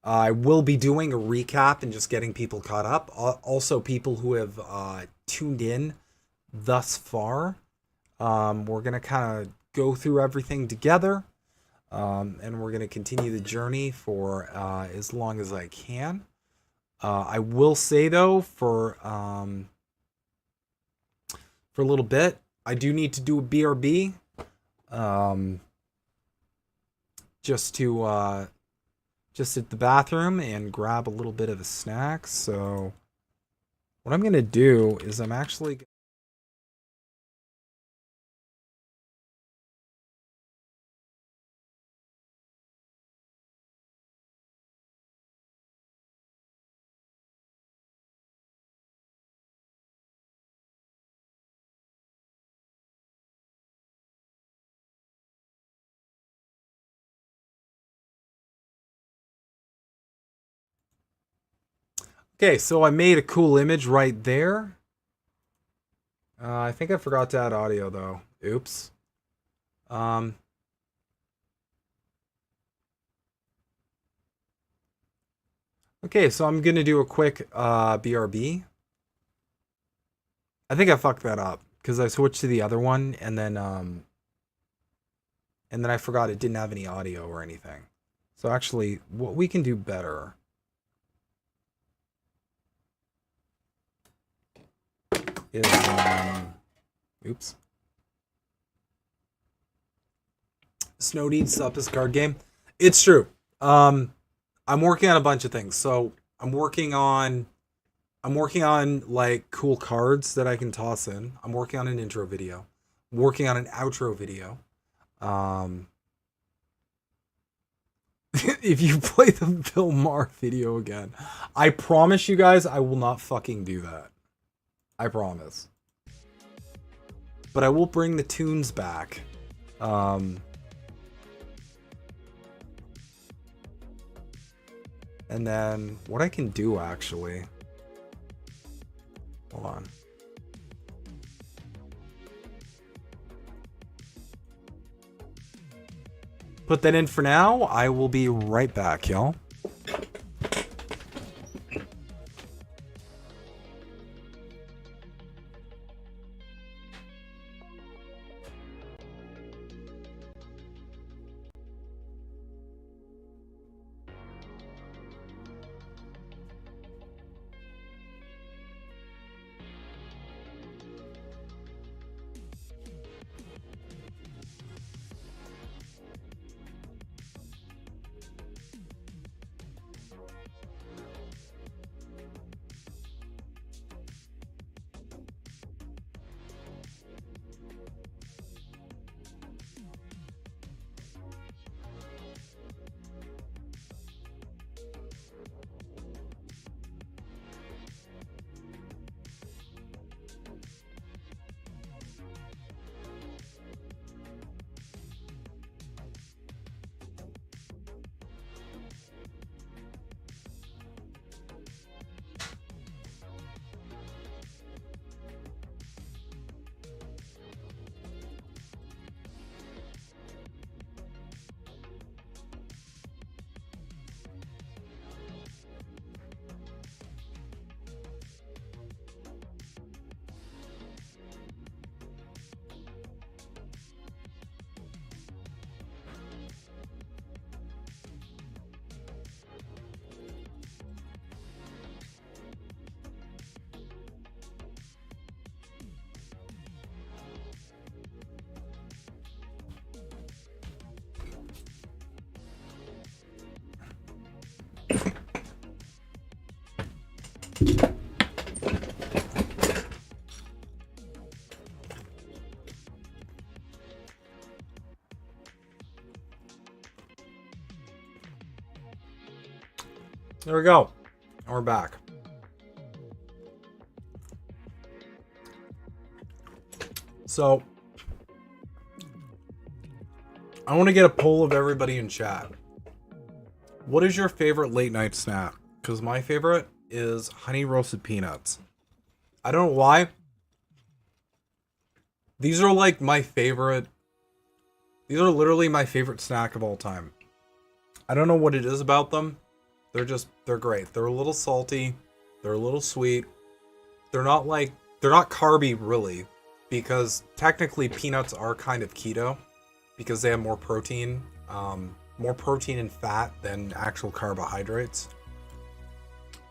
I will be doing a recap and just getting people caught up. Also, people who have tuned in thus far. We're going to kind of go through everything together. And we're going to continue the journey for as long as I can. I will say, though, for a little bit, I do need to do a BRB. Just to just hit the bathroom and grab a little bit of a snack. So what I'm going to do is I'm actually... Okay, so I made a cool image right there. I think I forgot to add audio, though. Oops. Okay, so I'm going to do a quick BRB. I think I fucked that up because I switched to the other one and then I forgot it didn't have any audio or anything. So actually, what we can do better is oops. Snow needs up this card game. It's true. I'm working on a bunch of things. So I'm working on like cool cards that I can toss in. I'm working on an intro video. I'm working on an outro video. If you play the Bill Maher video again, I promise you guys I will not fucking do that. I promise. But I will bring the tunes back. And then what I can do actually... Hold on. Put that in for now. I will be right back, y'all. There we go. And we're back. So, I want to get a poll of everybody in chat. What is your favorite late night snack? Because my favorite is honey roasted peanuts. I don't know why. These are like my favorite. These are literally my favorite snack of all time. I don't know what it is about them. They're great. They're a little salty. They're a little sweet. They're not carby really, because technically peanuts are kind of keto because they have more protein more protein and fat than actual carbohydrates.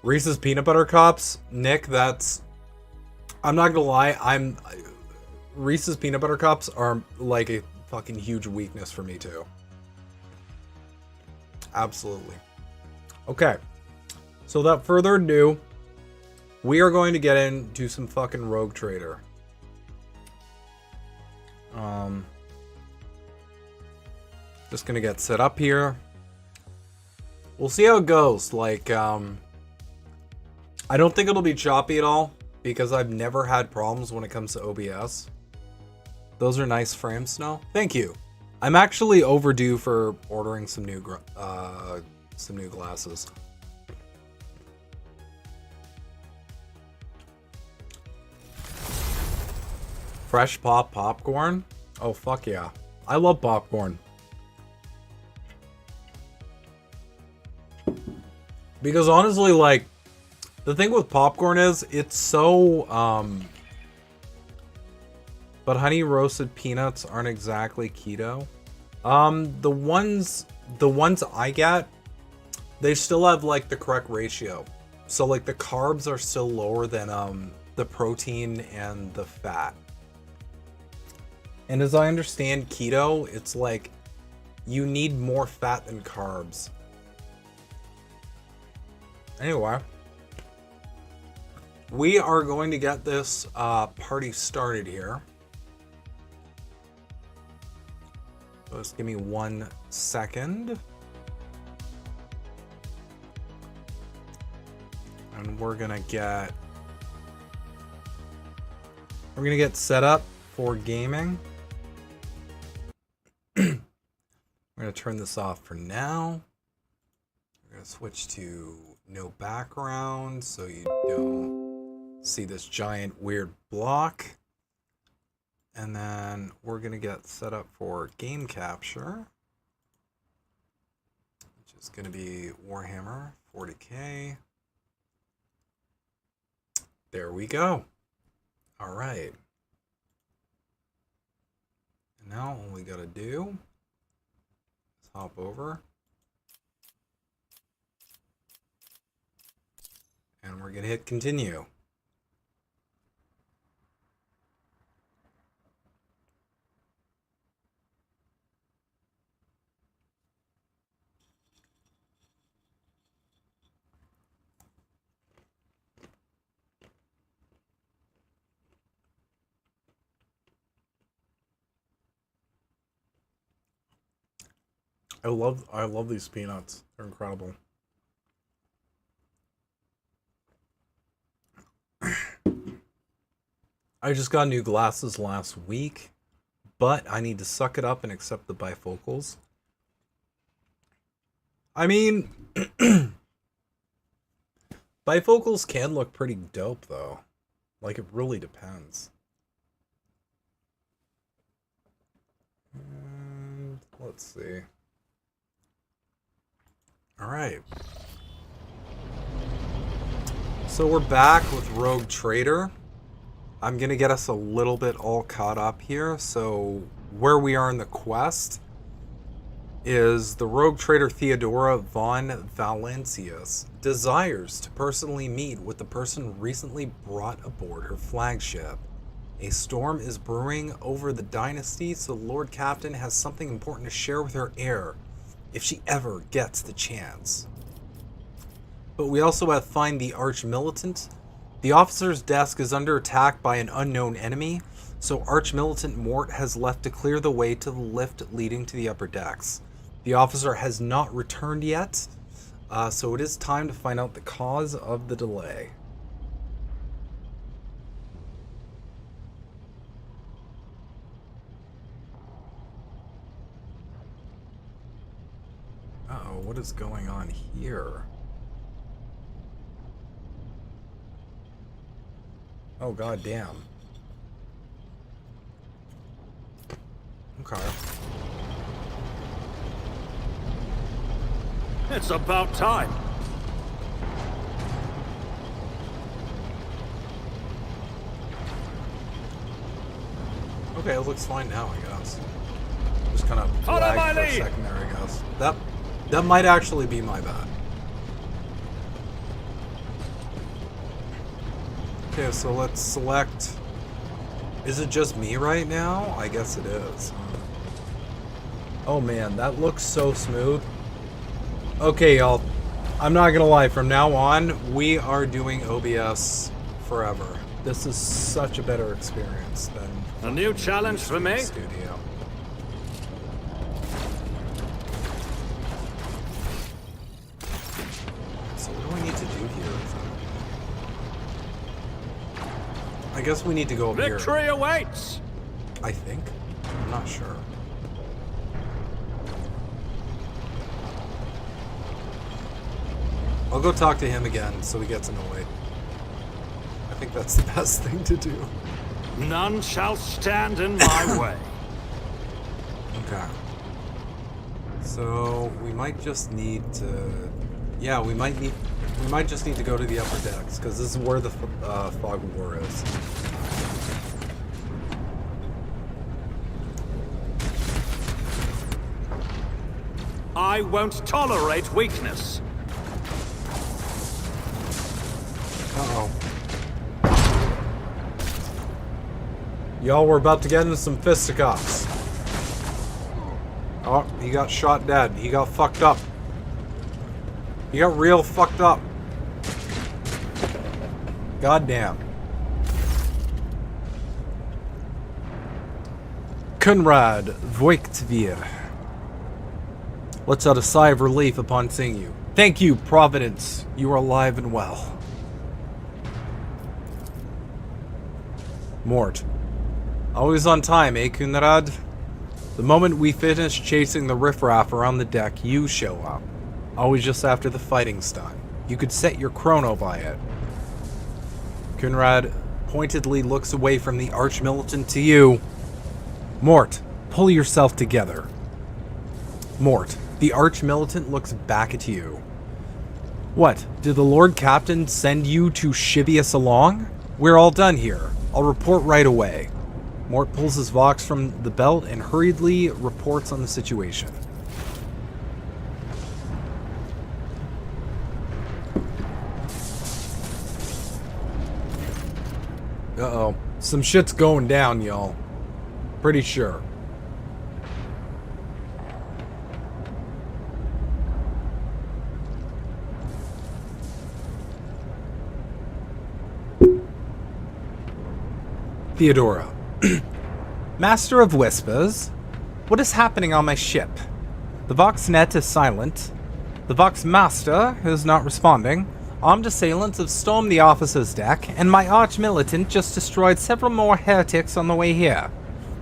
Reese's Peanut Butter Cups, Nick, that's... I'm not gonna lie, Reese's Peanut Butter Cups are like a fucking huge weakness for me too. Absolutely. Okay. So without further ado, we are going to get into some fucking Rogue Trader. Just gonna get set up here. We'll see how it goes. Like, I don't think it'll be choppy at all because I've never had problems when it comes to OBS. Those are nice frames, Snow. Thank you. I'm actually overdue for ordering some new glasses. Fresh pop popcorn? Oh, fuck yeah. I love popcorn. Because honestly, like, the thing with popcorn is, it's so, but honey roasted peanuts aren't exactly keto. The ones I get, they still have, like, the correct ratio. So, like, the carbs are still lower than, the protein and the fat. And as I understand keto, it's like you need more fat than carbs. Anyway, we are going to get this party started here. So just give me 1 second. And we're gonna get set up for gaming. We're going to turn this off for now. We're going to switch to no background so you don't see this giant weird block. And then we're going to get set up for game capture, which is going to be Warhammer 40K. There we go. All right. And now all we got to do, hop over, and we're gonna hit continue. I love these peanuts. They're incredible. I just got new glasses last week, but I need to suck it up and accept the bifocals. I mean, bifocals can look pretty dope though. Like, it really depends. And let's see. Alright. So we're back with Rogue Trader. I'm gonna get us a little bit all caught up here. So where we are in the quest is the Rogue Trader Theodora von Valencius desires to personally meet with the person recently brought aboard her flagship. A storm is brewing over the dynasty, so Lord Captain has something important to share with her heir, if she ever gets the chance. But we also have find the Arch-Militant. The officer's desk is under attack by an unknown enemy, so Arch-Militant Mort has left to clear the way to the lift leading to the upper decks. The officer has not returned yet, so it is time to find out the cause of the delay. Uh-oh, what is going on here? Oh, goddamn. Okay. It's about time. Okay, it looks fine now, I guess. Just kind of lag for a second there, I guess. That might actually be my bad. Okay, so let's select... Is it just me right now? I guess it is. Oh man, that looks so smooth. Okay, y'all. I'm not gonna lie, from now on, we are doing OBS forever. This is such a better experience than... A new challenge for me? Studio. So what do we need to do here? I guess we need to go over here. Victory awaits! I think. I'm not sure. I'll go talk to him again so he gets annoyed. I think that's the best thing to do. None shall stand in my way. Okay. So we might just need to... Yeah, we might just need to go to the upper decks, because this is where the fog of war is. I won't tolerate weakness. Uh-oh. Y'all, we're about to get into some fisticuffs. Oh, he got shot dead. He got fucked up. He got real fucked up. Goddamn. Konrad Voigtvir. Let's out a sigh of relief upon seeing you. Thank you, Providence. You are alive and well. Mort. Always on time, eh, Konrad? The moment we finish chasing the riffraff around the deck, you show up. Always just after the fighting's done. You could set your chrono by it. Konrad pointedly looks away from the arch-militant to you. Mort, pull yourself together. Mort, the arch-militant looks back at you. What, did the Lord Captain send you to chivvy us along? We're all done here. I'll report right away. Mort pulls his Vox from the belt and hurriedly reports on the situation. Uh-oh. Some shit's going down, y'all. Pretty sure. Theodora. Master of Whispers, what is happening on my ship? The Voxnet is silent. The Vox Master is not responding. Armed assailants have stormed the officer's deck, and my arch-militant just destroyed several more heretics on the way here.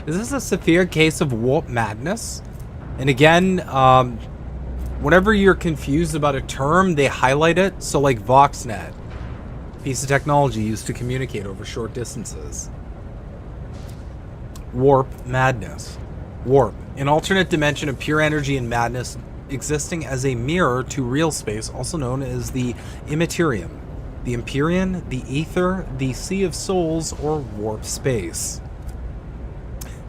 Is this a severe case of warp madness? And again, whenever you're confused about a term, they highlight it. So like Voxnet, piece of technology used to communicate over short distances. Warp madness. Warp, an alternate dimension of pure energy and madness existing as a mirror to real space, also known as the Immaterium, the Empyrean, the Ether, the Sea of Souls, or warp space.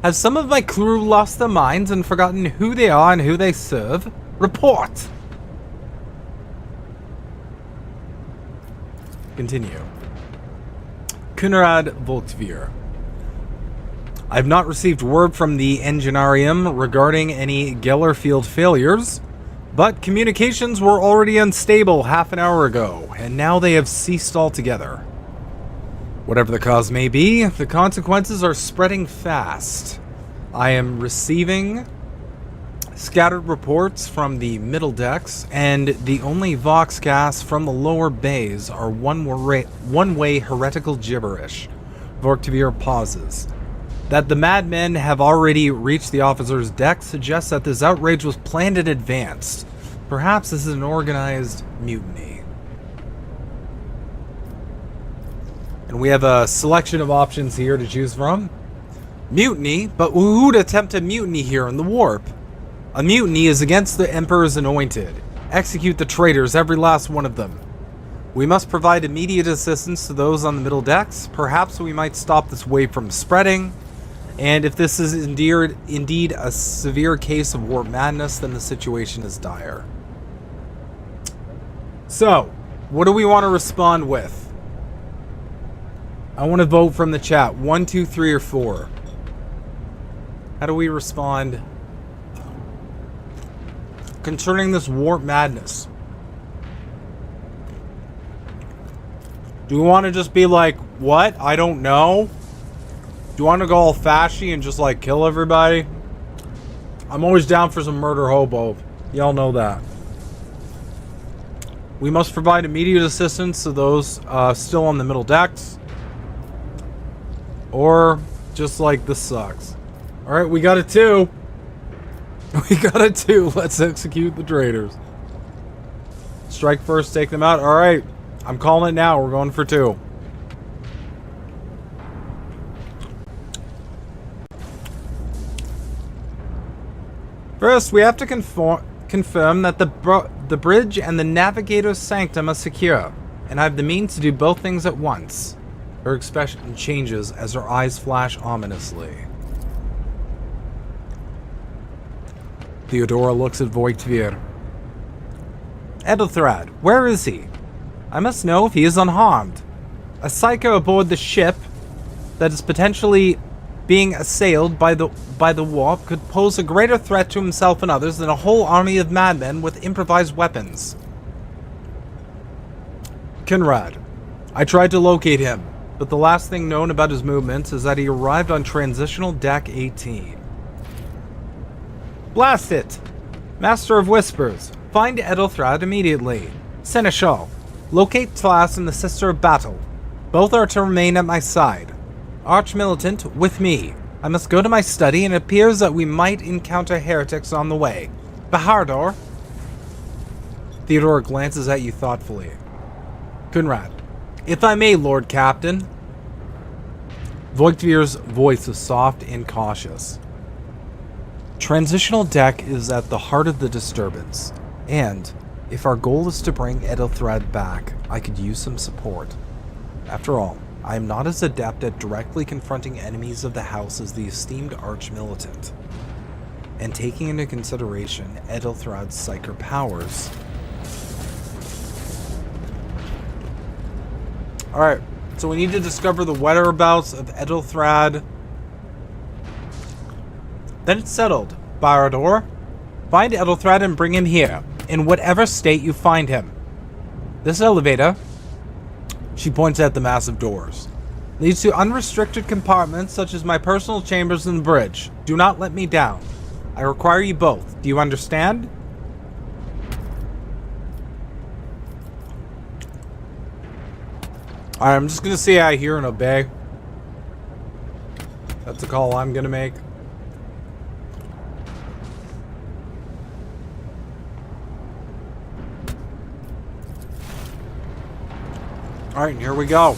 Have some of my crew lost their minds and forgotten who they are and who they serve? Report! Continue. Konrad Voltvir. I've not received word from the Enginarium regarding any Gellerfield failures, but communications were already unstable half an hour ago, and now they have ceased altogether. Whatever the cause may be, the consequences are spreading fast. I am receiving scattered reports from the middle decks, and the only voxcasts from the lower bays are one-way heretical gibberish. Vorktivir pauses. That the madmen have already reached the officer's deck suggests that this outrage was planned in advance. Perhaps this is an organized mutiny. And we have a selection of options here to choose from. Mutiny? But who would attempt a mutiny here in the warp? A mutiny is against the Emperor's anointed. Execute the traitors, every last one of them. We must provide immediate assistance to those on the middle decks. Perhaps we might stop this wave from spreading. And if this is indeed a severe case of warp madness, then the situation is dire. So, what do we want to respond with? I want to vote from the chat. 1, 2, 3, or 4. How do we respond concerning this warp madness? Do we want to just be like, what? I don't know? Do you want to go all fashy and just like kill everybody? I'm always down for some murder hobo. Y'all know that. We must provide immediate assistance to those still on the middle decks. Or just like, this sucks. Alright, we got a 2. We got a 2. Let's execute the traitors. Strike first, take them out. Alright, I'm calling it now. We're going for 2. First, we have to confirm that the bridge and the navigator's sanctum are secure, and I have the means to do both things at once. Her expression changes as her eyes flash ominously. Theodora looks at Voigtvier. Edelthrad, where is he? I must know if he is unharmed. A psycho aboard the ship that is potentially being assailed by the warp could pose a greater threat to himself and others than a whole army of madmen with improvised weapons. Conrad, I tried to locate him, but the last thing known about his movements is that he arrived on transitional deck 18. Blast it! Master of Whispers, find Edelthrad immediately. Seneschal, locate Tlas and the Sister of Battle. Both are to remain at my side. Arch-Militant, with me. I must go to my study, and it appears that we might encounter heretics on the way. Bahardor. Theodora glances at you thoughtfully. Conrad, if I may, Lord Captain. Voigtvier's voice is soft and cautious. Transitional deck is at the heart of the disturbance, and if our goal is to bring Edelthrad back, I could use some support. After all, I am not as adept at directly confronting enemies of the house as the esteemed Arch-Militant. And taking into consideration Edelthrad's psychic powers. Alright, so we need to discover the whereabouts of Edelthrad. Then it's settled. Barador, find Edelthrad and bring him here, in whatever state you find him. This elevator, she points at the massive doors, leads to unrestricted compartments such as my personal chambers in the bridge. Do not let me down. I require you both. Do you understand? Alright, I'm just gonna say I hear and obey. That's a call I'm gonna make. Alright, here we go.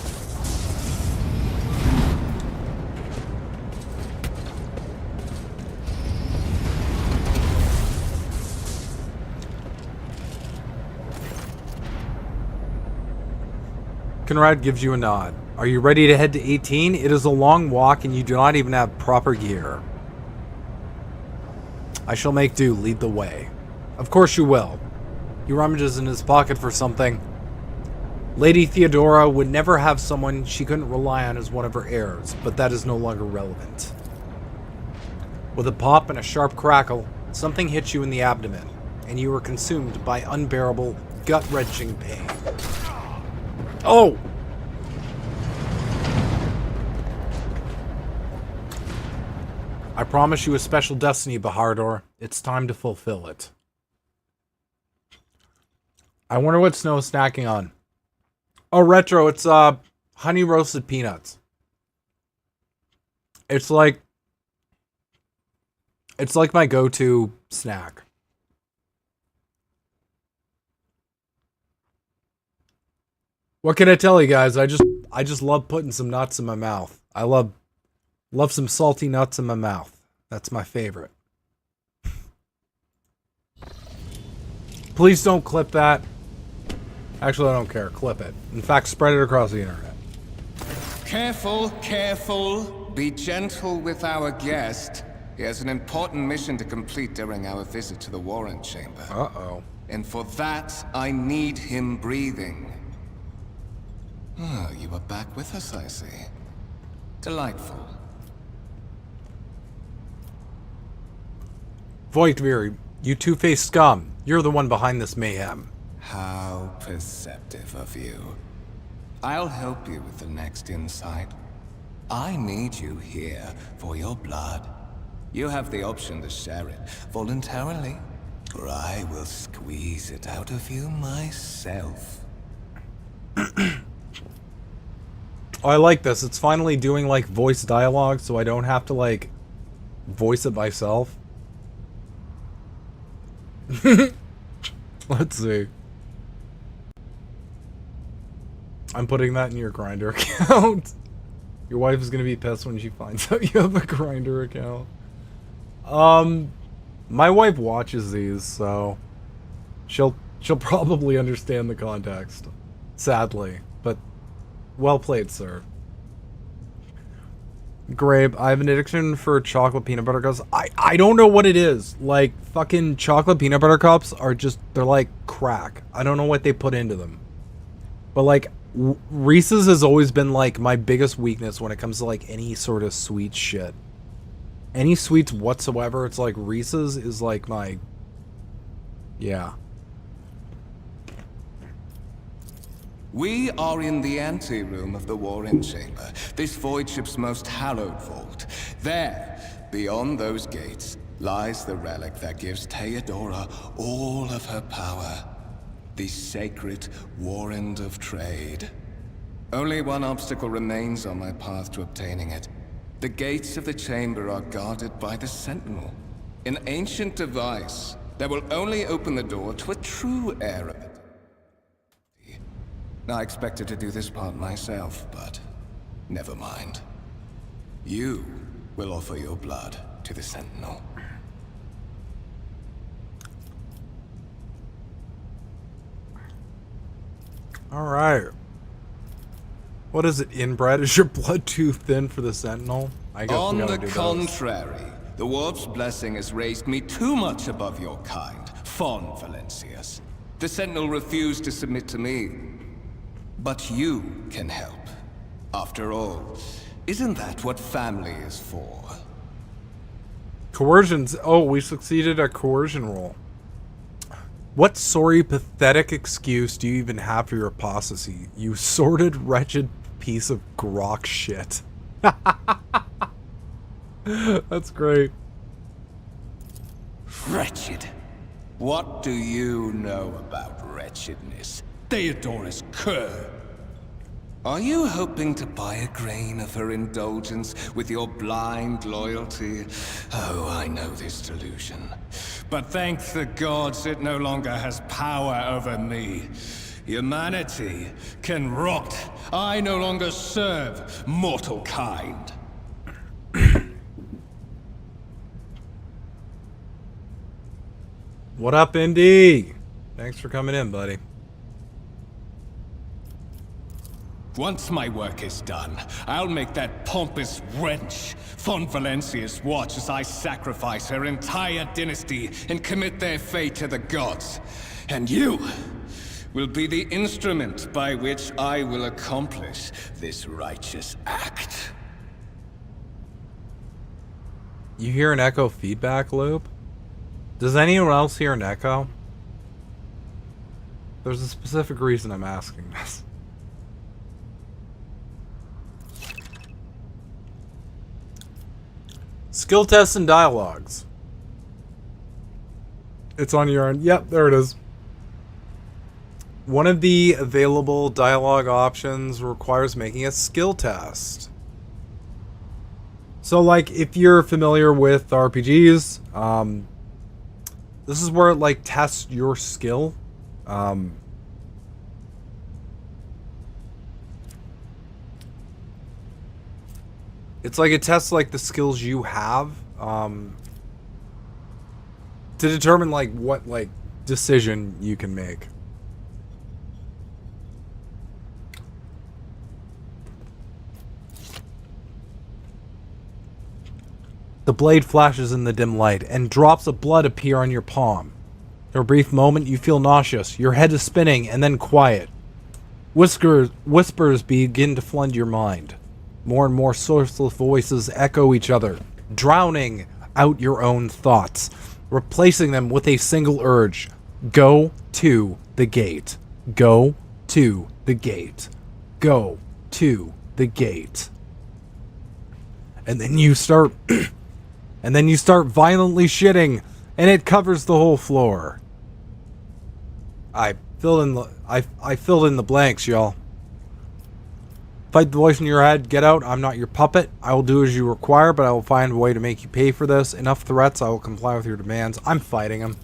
Conrad gives you a nod. Are you ready to head to 18? It is a long walk and you do not even have proper gear. I shall make do. Lead the way. Of course you will. He rummages in his pocket for something. Lady Theodora would never have someone she couldn't rely on as one of her heirs, but that is no longer relevant. With a pop and a sharp crackle, something hits you in the abdomen, and you are consumed by unbearable, gut-wrenching pain. Oh! I promise you a special destiny, Bahardor. It's time to fulfill it. I wonder what Snow is snacking on. Oh, Retro, it's honey roasted peanuts. It's like my go-to snack. What can I tell you guys? I just love putting some nuts in my mouth. I love some salty nuts in my mouth. That's my favorite. Please don't clip that. Actually, I don't care. Clip it. In fact, spread it across the internet. Careful, careful. be gentle with our guest. He has an important mission to complete during our visit to the Warren Chamber. Uh-oh. And for that, I need him breathing. Oh, you are back with us, I see. Delightful. Voigtvir, you two-faced scum. You're the one behind this mayhem. How perceptive of you. I'll help you with the next insight. I need you here for your blood. You have the option to share it voluntarily, or I will squeeze it out of you myself. Oh, I like this. It's finally doing, like, voice dialogue, so I don't have to, like, voice it myself. Let's see. I'm putting that in your Grindr account. Your wife is gonna be pissed when she finds out you have a Grindr account. My wife watches these, so she'll probably understand the context. Sadly, but well played, sir. Grape, I have an addiction for chocolate peanut butter cups. I don't know what it is. Like, fucking chocolate peanut butter cups are just, they're like crack. I don't know what they put into them. But like, Reese's has always been like my biggest weakness when it comes to like any sort of sweet shit. Any sweets whatsoever, it's like Reese's is like my... Yeah. We are in the anteroom of the Warren Chamber, this void ship's most hallowed vault. There, beyond those gates, lies the relic that gives Theodora all of her power. The sacred Warrant of Trade. Only one obstacle remains on my path to obtaining it. The gates of the chamber are guarded by the Sentinel, an ancient device that will only open the door to a true heir of it. I expected to do this part myself, but never mind. You will offer your blood to the Sentinel. Alright. What is it, inbred? Is your blood too thin for the Sentinel? I guess On we the gotta do contrary, the Warp's blessing has raised me too much above your kind, Fon Valencius. The Sentinel refused to submit to me. But you can help. After all, isn't that what family is for? Coercions. Oh, we succeeded at coercion roll. What sorry, pathetic excuse do you even have for your apostasy? You sordid, wretched piece of grok shit. That's great. Wretched? What do you know about wretchedness? Theodora's cur. Are you hoping to buy a grain of her indulgence with your blind loyalty? Oh, I know this delusion. But thank the gods it no longer has power over me. Humanity can rot. I no longer serve mortal kind. What up, Indy? Thanks for coming in, buddy. Once my work is done, I'll make that pompous wench Fon Valencius watch as I sacrifice her entire dynasty and commit their fate to the gods. And you will be the instrument by which I will accomplish this righteous act. You hear an echo feedback loop? Does anyone else hear an echo? There's a specific reason I'm asking this. Skill tests and dialogues. It's on your end. Yep, there it is. One of the available dialogue options requires making a skill test. So, like, if you're familiar with RPGs, this is where it, like, tests your skill. It's like it tests like the skills you have to determine like what like decision you can make. The blade flashes in the dim light, and drops of blood appear on your palm. For a brief moment, you feel nauseous. Your head is spinning, and then quiet. Whispers begin to flood your mind. More and more sourceless voices echo each other, drowning out your own thoughts, replacing them with a single urge. Go to the gate. Go to the gate. Go to the gate. And then you start violently shitting, and it covers the whole floor. I filled in the blanks, y'all. Fight the voice in your head. Get out. I'm not your puppet. I will do as you require, but I will find a way to make you pay for this. Enough threats. I will comply with your demands. I'm fighting him.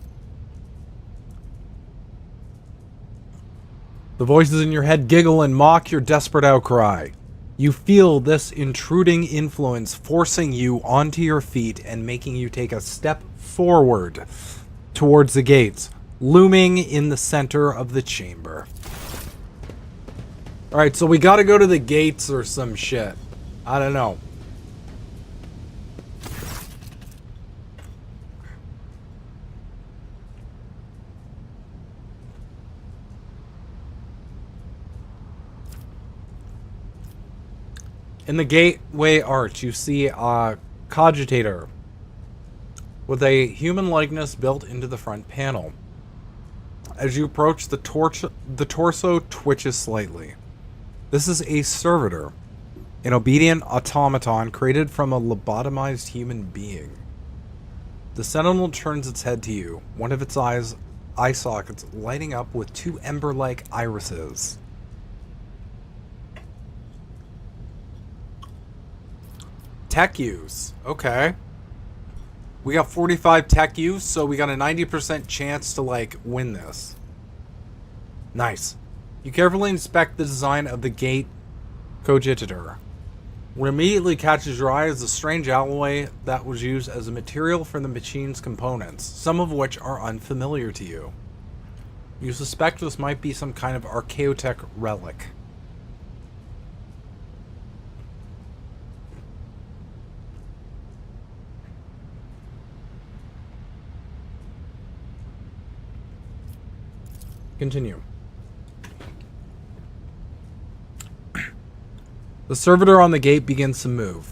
The voices in your head giggle and mock your desperate outcry. You feel this intruding influence forcing you onto your feet and making you take a step forward towards the gates, looming in the center of the chamber. Alright, so we gotta go to the gates or some shit. I don't know. In the gateway arch, you see a cogitator with a human likeness built into the front panel. As you approach, the torso twitches slightly. This is a servitor, an obedient automaton created from a lobotomized human being. The sentinel turns its head to you, one of its eye sockets lighting up with two ember-like irises. Tech use. Okay. We got 45 tech use, so we got a 90% chance to, like, win this. Nice. You carefully inspect the design of the gate cogitator. What immediately catches your eye is the strange alloy that was used as a material for the machine's components, some of which are unfamiliar to you. You suspect this might be some kind of archaeotech relic. Continue. The servitor on the gate begins to move.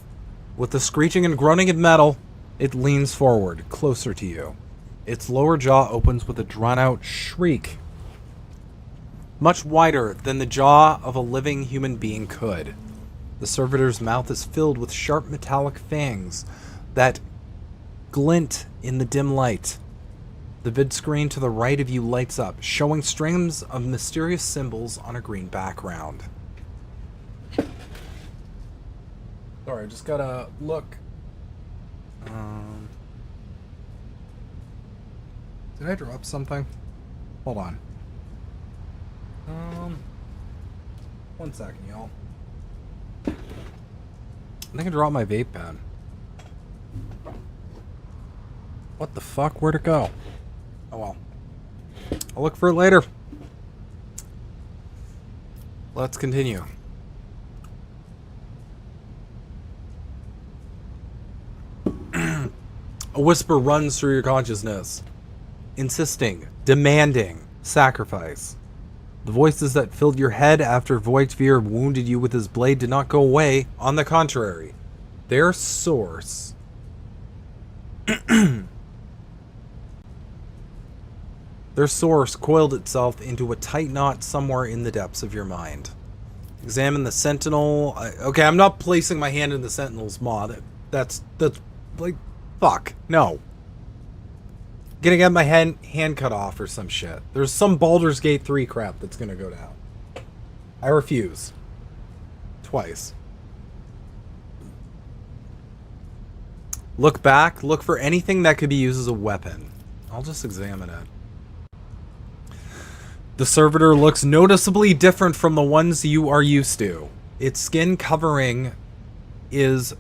With the screeching and groaning of metal, it leans forward, closer to you. Its lower jaw opens with a drawn-out shriek, much wider than the jaw of a living human being could. The servitor's mouth is filled with sharp metallic fangs that glint in the dim light. The vid screen to the right of you lights up, showing strings of mysterious symbols on a green background. Sorry, I just gotta look. Did I drop something? Hold on. 1 second, y'all. I think I dropped my vape pen. What the fuck? Where'd it go? Oh well. I'll look for it later. Let's continue. A whisper runs through your consciousness, insisting, demanding sacrifice. The voices that filled your head after Voigtveer wounded you with his blade did not go away. On the contrary, their source coiled itself into a tight knot somewhere in the depths of your mind. Examine the sentinel. Okay, I'm not placing my hand in the sentinel's maw. That's like, fuck, no. Gonna get my hand cut off or some shit. There's some Baldur's Gate 3 crap that's gonna go down. I refuse. Twice. Look back. Look for anything that could be used as a weapon. I'll just examine it. The servitor looks noticeably different from the ones you are used to. Its skin covering is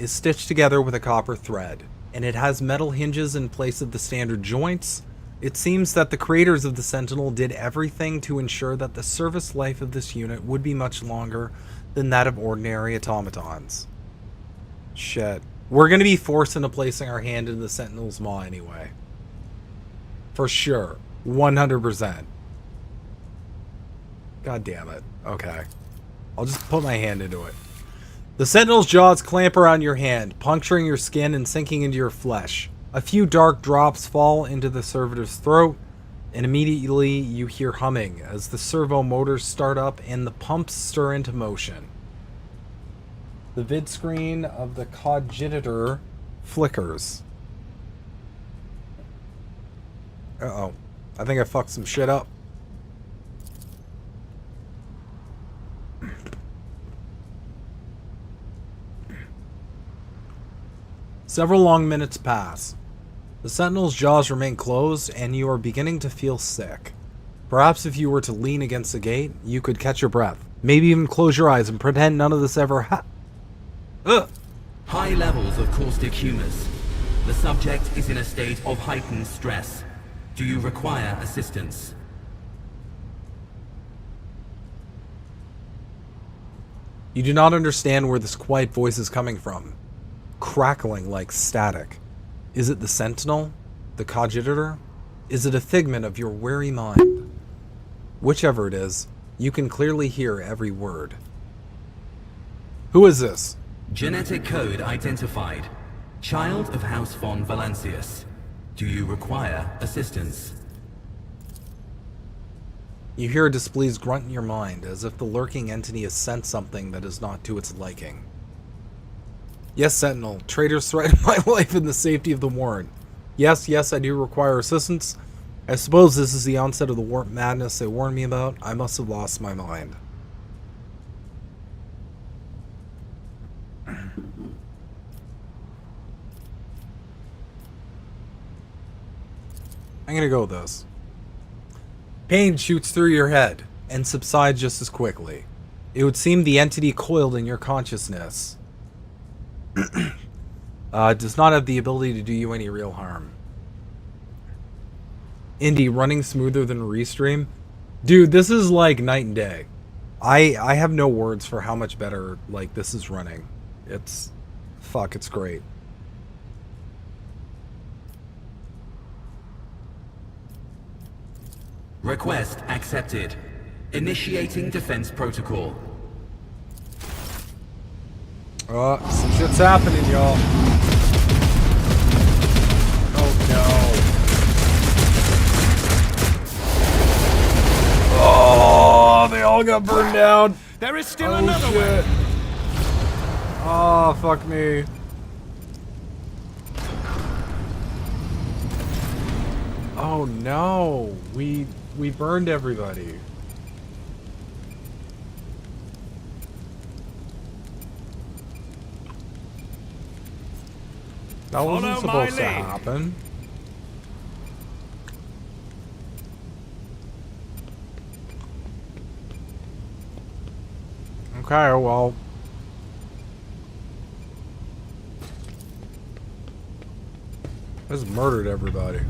stitched together with a copper thread, and it has metal hinges in place of the standard joints. It seems that the creators of the Sentinel did everything to ensure that the service life of this unit would be much longer than that of ordinary automatons. Shit. We're going to be forced into placing our hand in the Sentinel's maw anyway. For sure. 100%. God damn it. Okay. I'll just put my hand into it. The Sentinel's jaws clamp around your hand, puncturing your skin and sinking into your flesh. A few dark drops fall into the servitor's throat, and immediately you hear humming as the servo motors start up and the pumps stir into motion. The vid screen of the cogitator flickers. Uh-oh. I think I fucked some shit up. Several long minutes pass. The Sentinel's jaws remain closed, and you are beginning to feel sick. Perhaps if you were to lean against the gate, you could catch your breath. Maybe even close your eyes and pretend none of this ever High levels of caustic humors. The subject is in a state of heightened stress. Do you require assistance? You do not understand where this quiet voice is coming from. Crackling like static. Is it the Sentinel? The cogitator? Is it a figment of your weary mind? Whichever it is, you can clearly hear every word. Who is this? Genetic code identified. Child of House von Valancius. Do you require assistance? You hear a displeased grunt in your mind, as if the lurking entity has sent something that is not to its liking. Yes, Sentinel. Traitors threaten my life and the safety of the Warren. Yes, I do require assistance. I suppose this is the onset of the warp madness they warned me about. I must have lost my mind. I'm gonna go with this. Pain shoots through your head and subsides just as quickly. It would seem the entity coiled in your consciousness does not have the ability to do you any real harm. Indy, running smoother than Restream? Dude, this is like night and day. I have no words for how much better like this is running. It's great. Request accepted. Initiating defense protocol. Some shit's happening, y'all. Oh no. Oh, they all got burned down. There is still another way. Oh, fuck me. Oh no. We burned everybody. That wasn't supposed to happen. Okay, well. I just murdered everybody.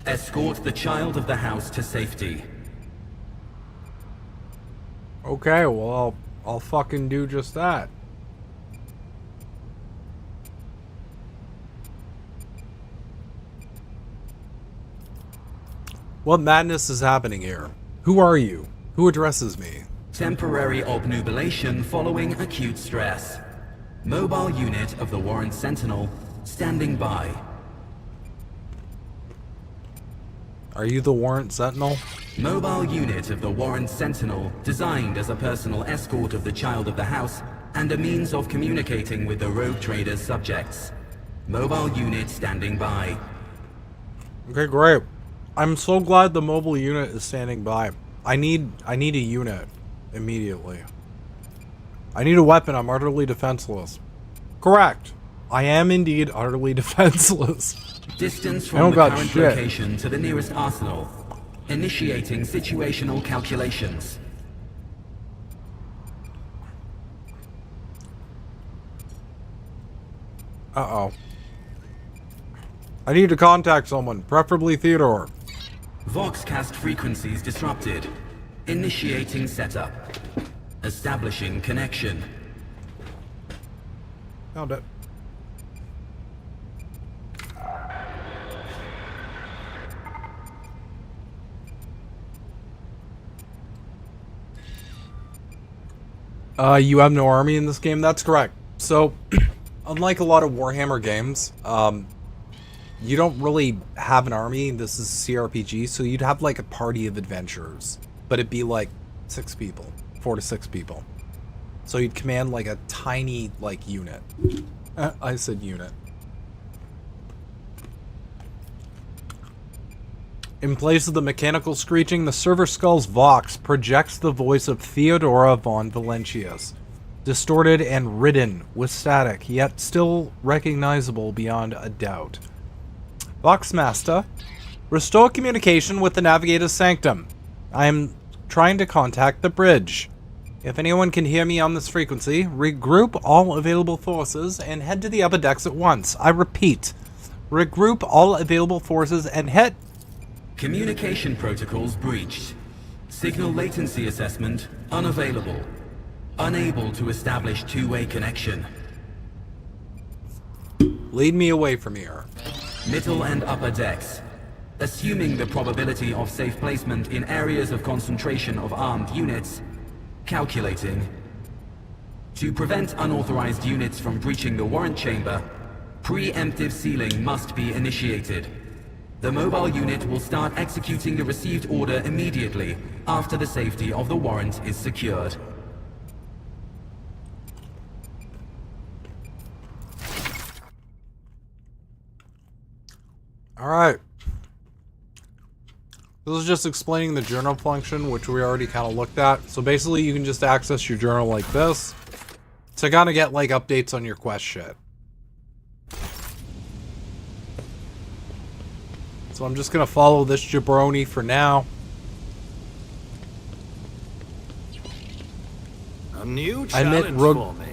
Escort the child of the house to safety. Okay, well, I'll fucking do just that. What madness is happening here? Who are you? Who addresses me? Temporary obnubilation following acute stress. Mobile unit of the Warren Sentinel standing by. Are you the Warrant Sentinel? Mobile unit of the Warren Sentinel, designed as a personal escort of the child of the house and a means of communicating with the rogue trader's subjects. Mobile unit standing by. Okay, great. I'm so glad the mobile unit is standing by. I need a unit immediately. I need a weapon. I'm utterly defenseless. Correct. I am indeed utterly defenseless. Distance from the current location to the nearest arsenal. Initiating situational calculations. Uh-oh. I need to contact someone, preferably Theodore. Voxcast frequencies disrupted. Initiating setup. Establishing connection. Found it. You have no army in this game? That's correct. So, unlike a lot of Warhammer games, you don't really have an army. This is CRPG, so you'd have like a party of adventurers. But it'd be like 6 people. 4 to 6 people. So you'd command like a tiny, like, unit. I said unit. In place of the mechanical screeching, the server skull's Vox projects the voice of Theodora von Valentius, distorted and ridden with static, yet still recognizable beyond a doubt. Voxmaster, restore communication with the Navigator's Sanctum. I am trying to contact the bridge. If anyone can hear me on this frequency, regroup all available forces and head to the upper decks at once. I repeat, regroup all available forces and head... Communication protocols breached. Signal latency assessment unavailable. Unable to establish two-way connection. Lead me away from here. Middle and upper decks. Assuming the probability of safe placement in areas of concentration of armed units. Calculating. To prevent unauthorized units from breaching the warrant chamber, preemptive sealing must be initiated. The mobile unit will start executing the received order immediately after the safety of the warrant is secured. Alright. This is just explaining the journal function, which we already kind of looked at. So basically you can just access your journal like this to kind of get like updates on your quest shit. So I'm just going to follow this jabroni for now. A new challenge for me.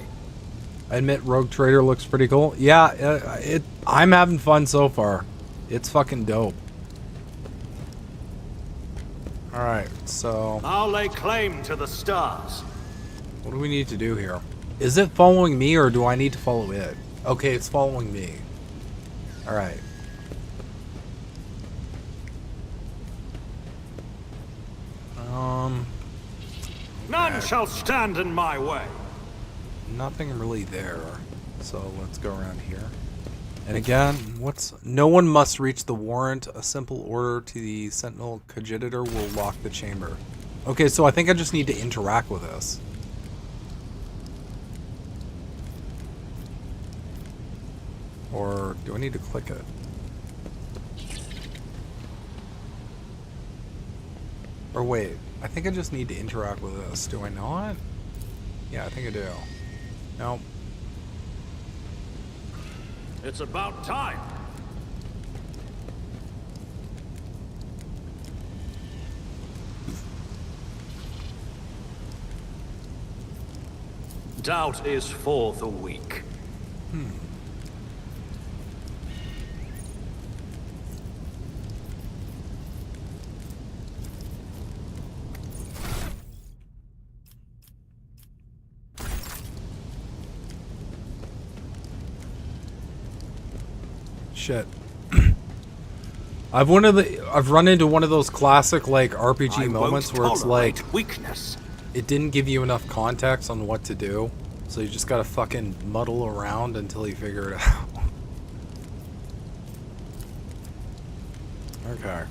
I admit Rogue Trader looks pretty cool. Yeah, I'm having fun so far. It's fucking dope. Alright, so... I'll lay claim to the stars. what do we need to do here? Is it following me or do I need to follow it? Okay, it's following me. Alright. None shall stand in my way. Nothing really there. So let's go around here. And again, no one must reach the warrant. A simple order to the Sentinel Cogitator will lock the chamber. Okay, so I think I just need to interact with this. Or do I need to click it? Or wait, I think I just need to interact with this. Do I not? Yeah, I think I do. Nope. It's about time. Doubt is for the weak. Shit. I've run into one of those classic like RPG moments where it's like weakness. It didn't give you enough context on what to do, so you just gotta fucking muddle around until you figure it out. Okay.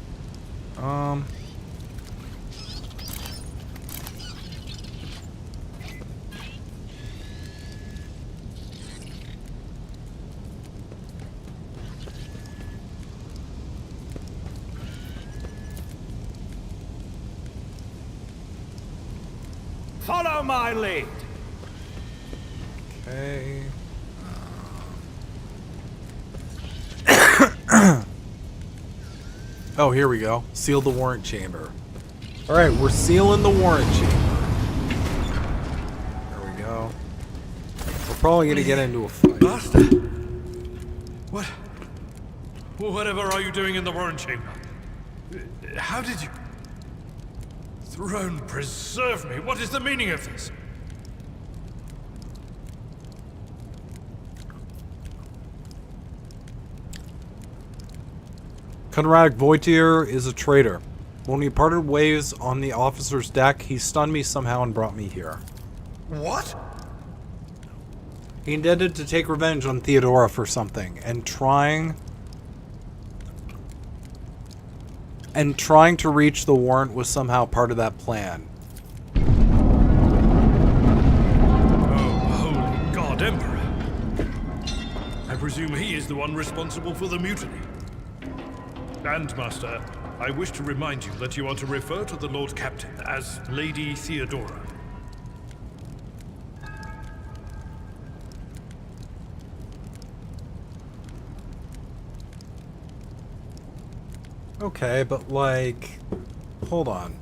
Follow my lead. Okay. Oh, here we go. Seal the warrant chamber. Alright, we're sealing the warrant chamber. There we go. We're probably gonna get into a fight. Master? What? Whatever are you doing in the warrant chamber? How did you... Throne preserve me. What is the meaning of this? Conrad Voitier is a traitor. When we parted ways on the officer's deck, he stunned me somehow and brought me here. What? He intended to take revenge on Theodora for something, and trying to reach the warrant was somehow part of that plan. Oh, holy God, Emperor. I presume he is the one responsible for the mutiny. And, Master, I wish to remind you that you are to refer to the Lord Captain as Lady Theodora. Okay, but like... Hold on.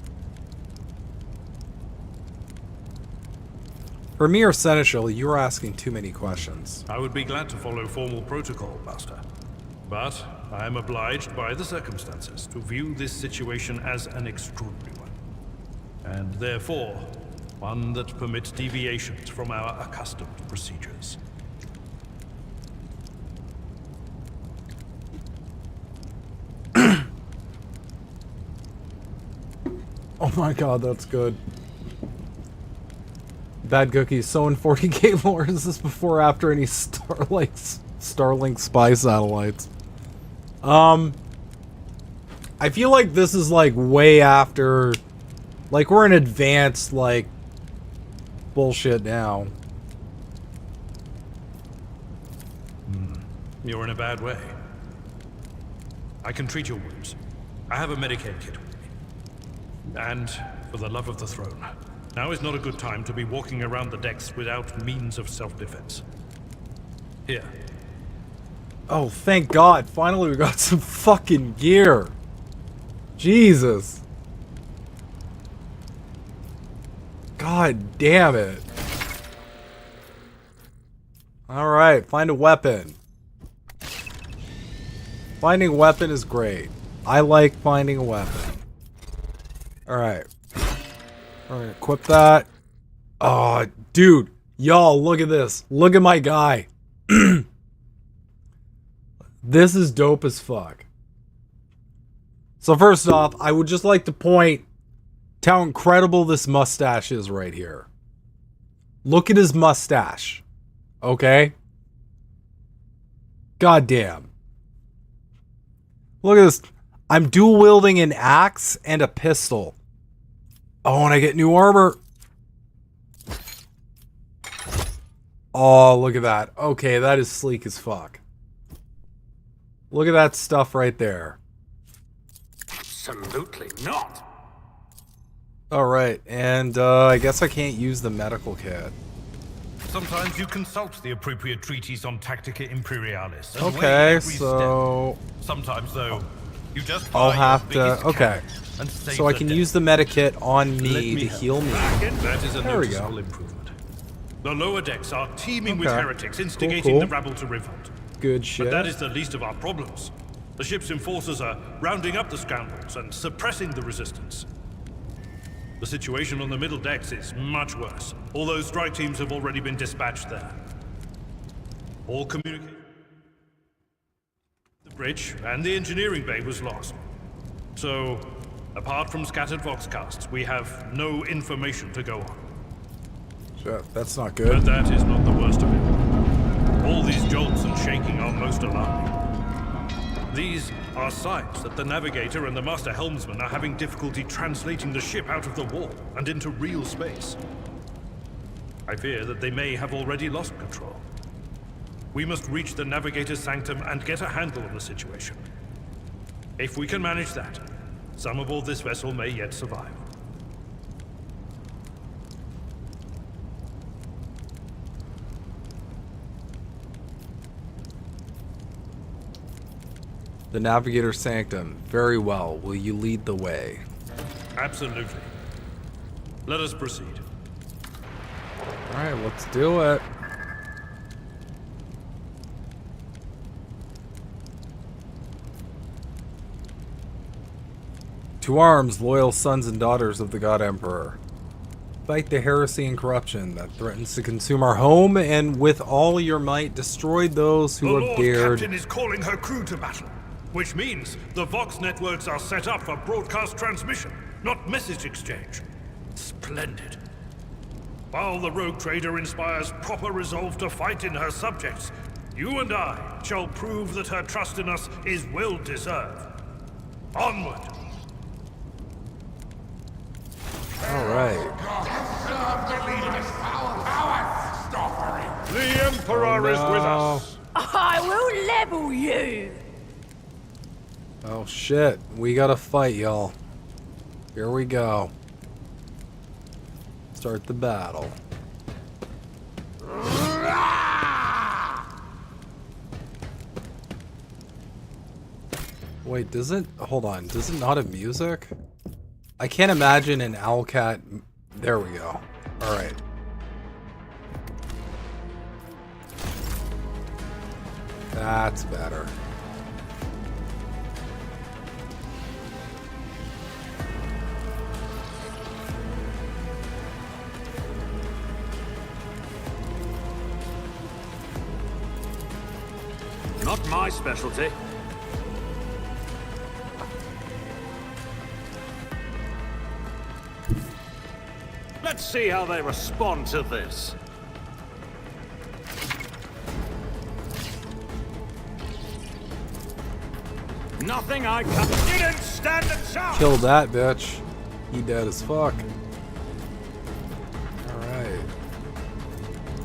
For me or Seneschal, you were asking too many questions. I would be glad to follow formal protocol, Master. But I am obliged by the circumstances to view this situation as an extraordinary one. And therefore, one that permits deviations from our accustomed procedures. Oh my god, that's good. Bad cookies. So in 40k lore, is this before or after any Starlink spy satellites? I feel like this is like way after, like we're in advanced like bullshit now. You're in a bad way. I can treat your wounds. I have a Medicaid kit with me. And for the love of the throne, now is not a good time to be walking around the decks without means of self-defense. Here. Oh, thank God. Finally, we got some fucking gear. Jesus. God damn it. Alright, find a weapon. Finding a weapon is great. I like finding a weapon. Alright. Alright, equip that. Oh, dude. Y'all, look at this. Look at my guy. This is dope as fuck. So first off, I would just like to point to how incredible this mustache is right here. Look at his mustache. Okay? God damn. Look at this. I'm dual wielding an axe and a pistol. Oh, and I get new armor. Oh, look at that. Okay, that is sleek as fuck. Look at that stuff right there. Absolutely not. Alright, and I guess I can't use the medical kit. Sometimes you consult the appropriate treatise on Tactica Imperialis. and weigh Okay, every so... step. Sometimes, though, you just I'll buy have your to... biggest Okay. cannon and save So I the can day. use the medikit on Let me to help. heal me. That is a There we go. noticeable improvement. The lower decks are teeming with Okay. heretics instigating Cool. the rabble to revolt. Good shit. But that is the least of our problems. The ship's enforcers are rounding up the scoundrels and suppressing the resistance. The situation on the middle decks is much worse, although strike teams have already been dispatched there. All communication... The bridge and the engineering bay was lost. So, apart from scattered voxcasts, we have no information to go on. Shit, that's not But good. that is not the worst of it. All these jolts and shaking are most alarming. These are signs that the navigator and the master helmsman are having difficulty translating the ship out of the warp and into real space. I fear that they may have already lost control. We must reach the navigator's sanctum and get a handle on the situation. If we can manage that, some aboard this vessel may yet survive. The Navigator Sanctum. Very well. Will you lead the way? Absolutely. Let us proceed. Alright, let's do it. To arms, loyal sons and daughters of the God Emperor. Fight the heresy and corruption that threatens to consume our home, and with all your might, destroy those who The have Lord dared. Captain is calling her crew to battle, which means the Vox networks are set up for broadcast transmission, not message exchange. Splendid. While the rogue trader inspires proper resolve to fight in her subjects, you and I shall prove that her trust in us is well deserved. Onward! Alright. The Emperor is with us! I will level you! Oh shit, we gotta fight, y'all. Here we go. Start the battle. Wait, does it... Hold on, does it not have music? I can't imagine an Owlcat... There we go. Alright. That's better. Not my specialty. Let's see how they respond to this. Nothing I can. You didn't stand a chance. Kill that bitch. He dead as fuck. Alright.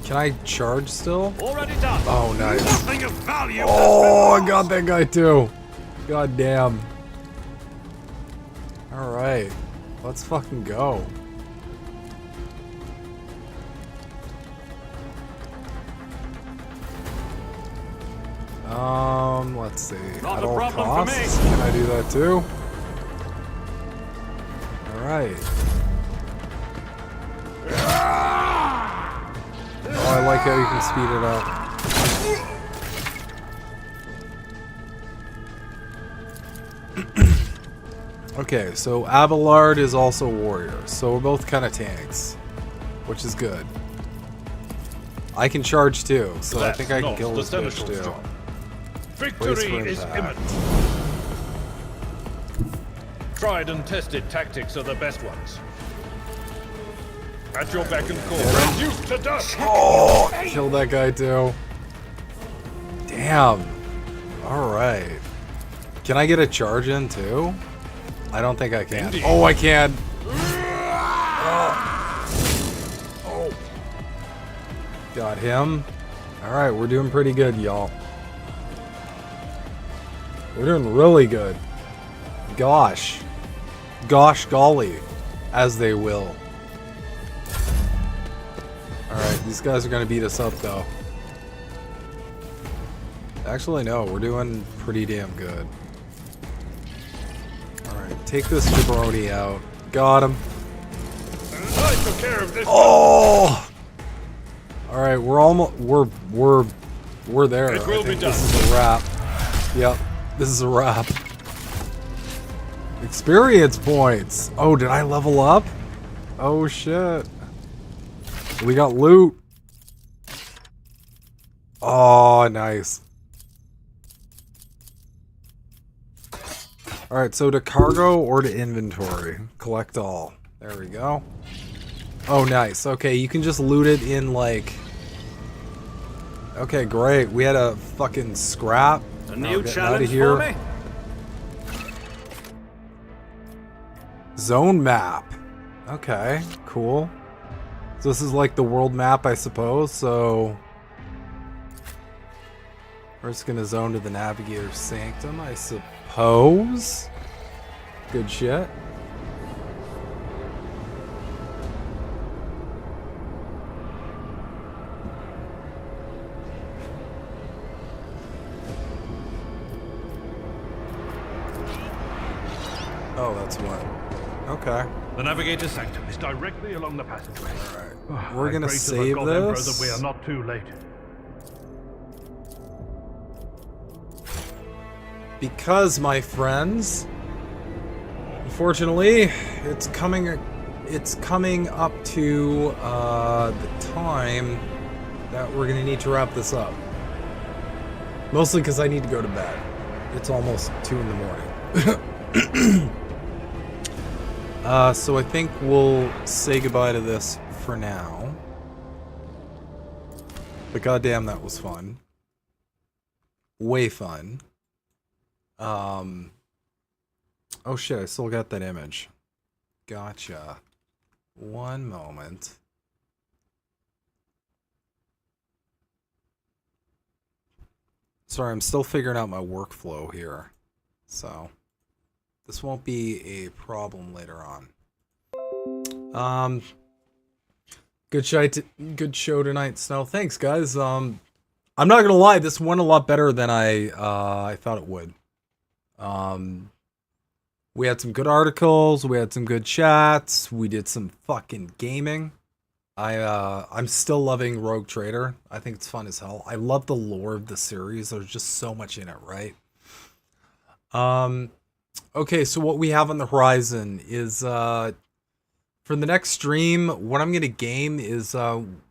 Can I charge still? Already done. Oh, nice. Nothing of value. Oh, I got that guy too. God damn. Alright. Let's fucking go. Let's see. Not At a all problem for costs. me. Can I do that too? Alright. Oh, I like how you can speed it up. Okay, so Abelard is also a warrior, so we're both kind of tanks, which is good. I can charge too, so I think I can kill this bitch too. Victory is imminent. Tried and tested tactics are the best ones. At your beck and call. Reduced to dust. Oh, kill that guy too. Damn. Alright. Can I get a charge in too? I don't think I can. Indeed. Oh, I can. Oh. Got him. Alright, we're doing pretty good, y'all. We're doing really good. Gosh. Gosh golly. As they will. Alright, these guys are gonna beat us up though. Actually, no, we're doing pretty damn good. Alright, take this jabroni out. Got him. I took care of this. Oh! Alright, we're almost we're there. It will be done. This is a wrap. Yep, this is a wrap. Experience points. Oh, did I level up? Oh shit. We got loot. Oh, nice. Alright, so to cargo or to inventory? Collect all. There we go. Oh, nice. Okay, you can just loot it in, like... Okay, great. We had a fucking scrap. A Now new getting challenge outta here. for me? Zone map. Okay, cool. So this is like the world map, I suppose, so... We're just gonna zone to the Navigator's Sanctum, I suppose? Good shit. Oh, that's what. Okay. The navigator's sanctum is directly along the passageway. Alright. We're gonna save Emperor, this. that we are not too late. Because, my friends, unfortunately, it's coming up to the time that we're gonna need to wrap this up. Mostly because I need to go to bed. It's almost 2 in the morning. So I think we'll say goodbye to this for now. But goddamn, that was fun. Way fun. Oh shit, I still got that image. Gotcha. One moment. Sorry, I'm still figuring out my workflow here. So, this won't be a problem later on. Good show tonight, Snow. Thanks, guys. I'm not gonna lie, this went a lot better than I thought it would. We had some good articles, we had some good chats, we did some fucking gaming. I'm still loving Rogue Trader. I think it's fun as hell. I love the lore of the series. There's just so much in it, right? Okay, so what we have on the horizon is for the next stream, what I'm gonna game is I'm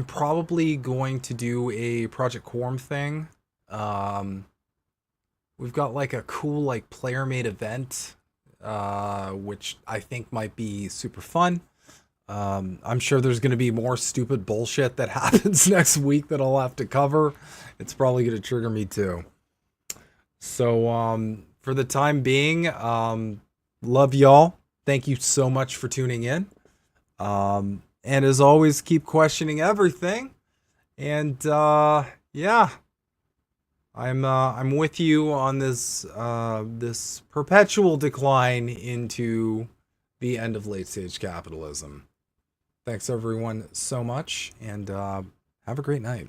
probably going to do a Project Quorum thing. We've got like a cool like player-made event, which I think might be super fun. I'm sure there's going to be more stupid bullshit that happens next week that I'll have to cover. It's probably going to trigger me too. So, for the time being, love y'all. Thank you so much for tuning in. And as always, keep questioning everything. And, yeah. I'm with you on this this perpetual decline into the end of late stage capitalism. Thanks everyone so much, and have a great night.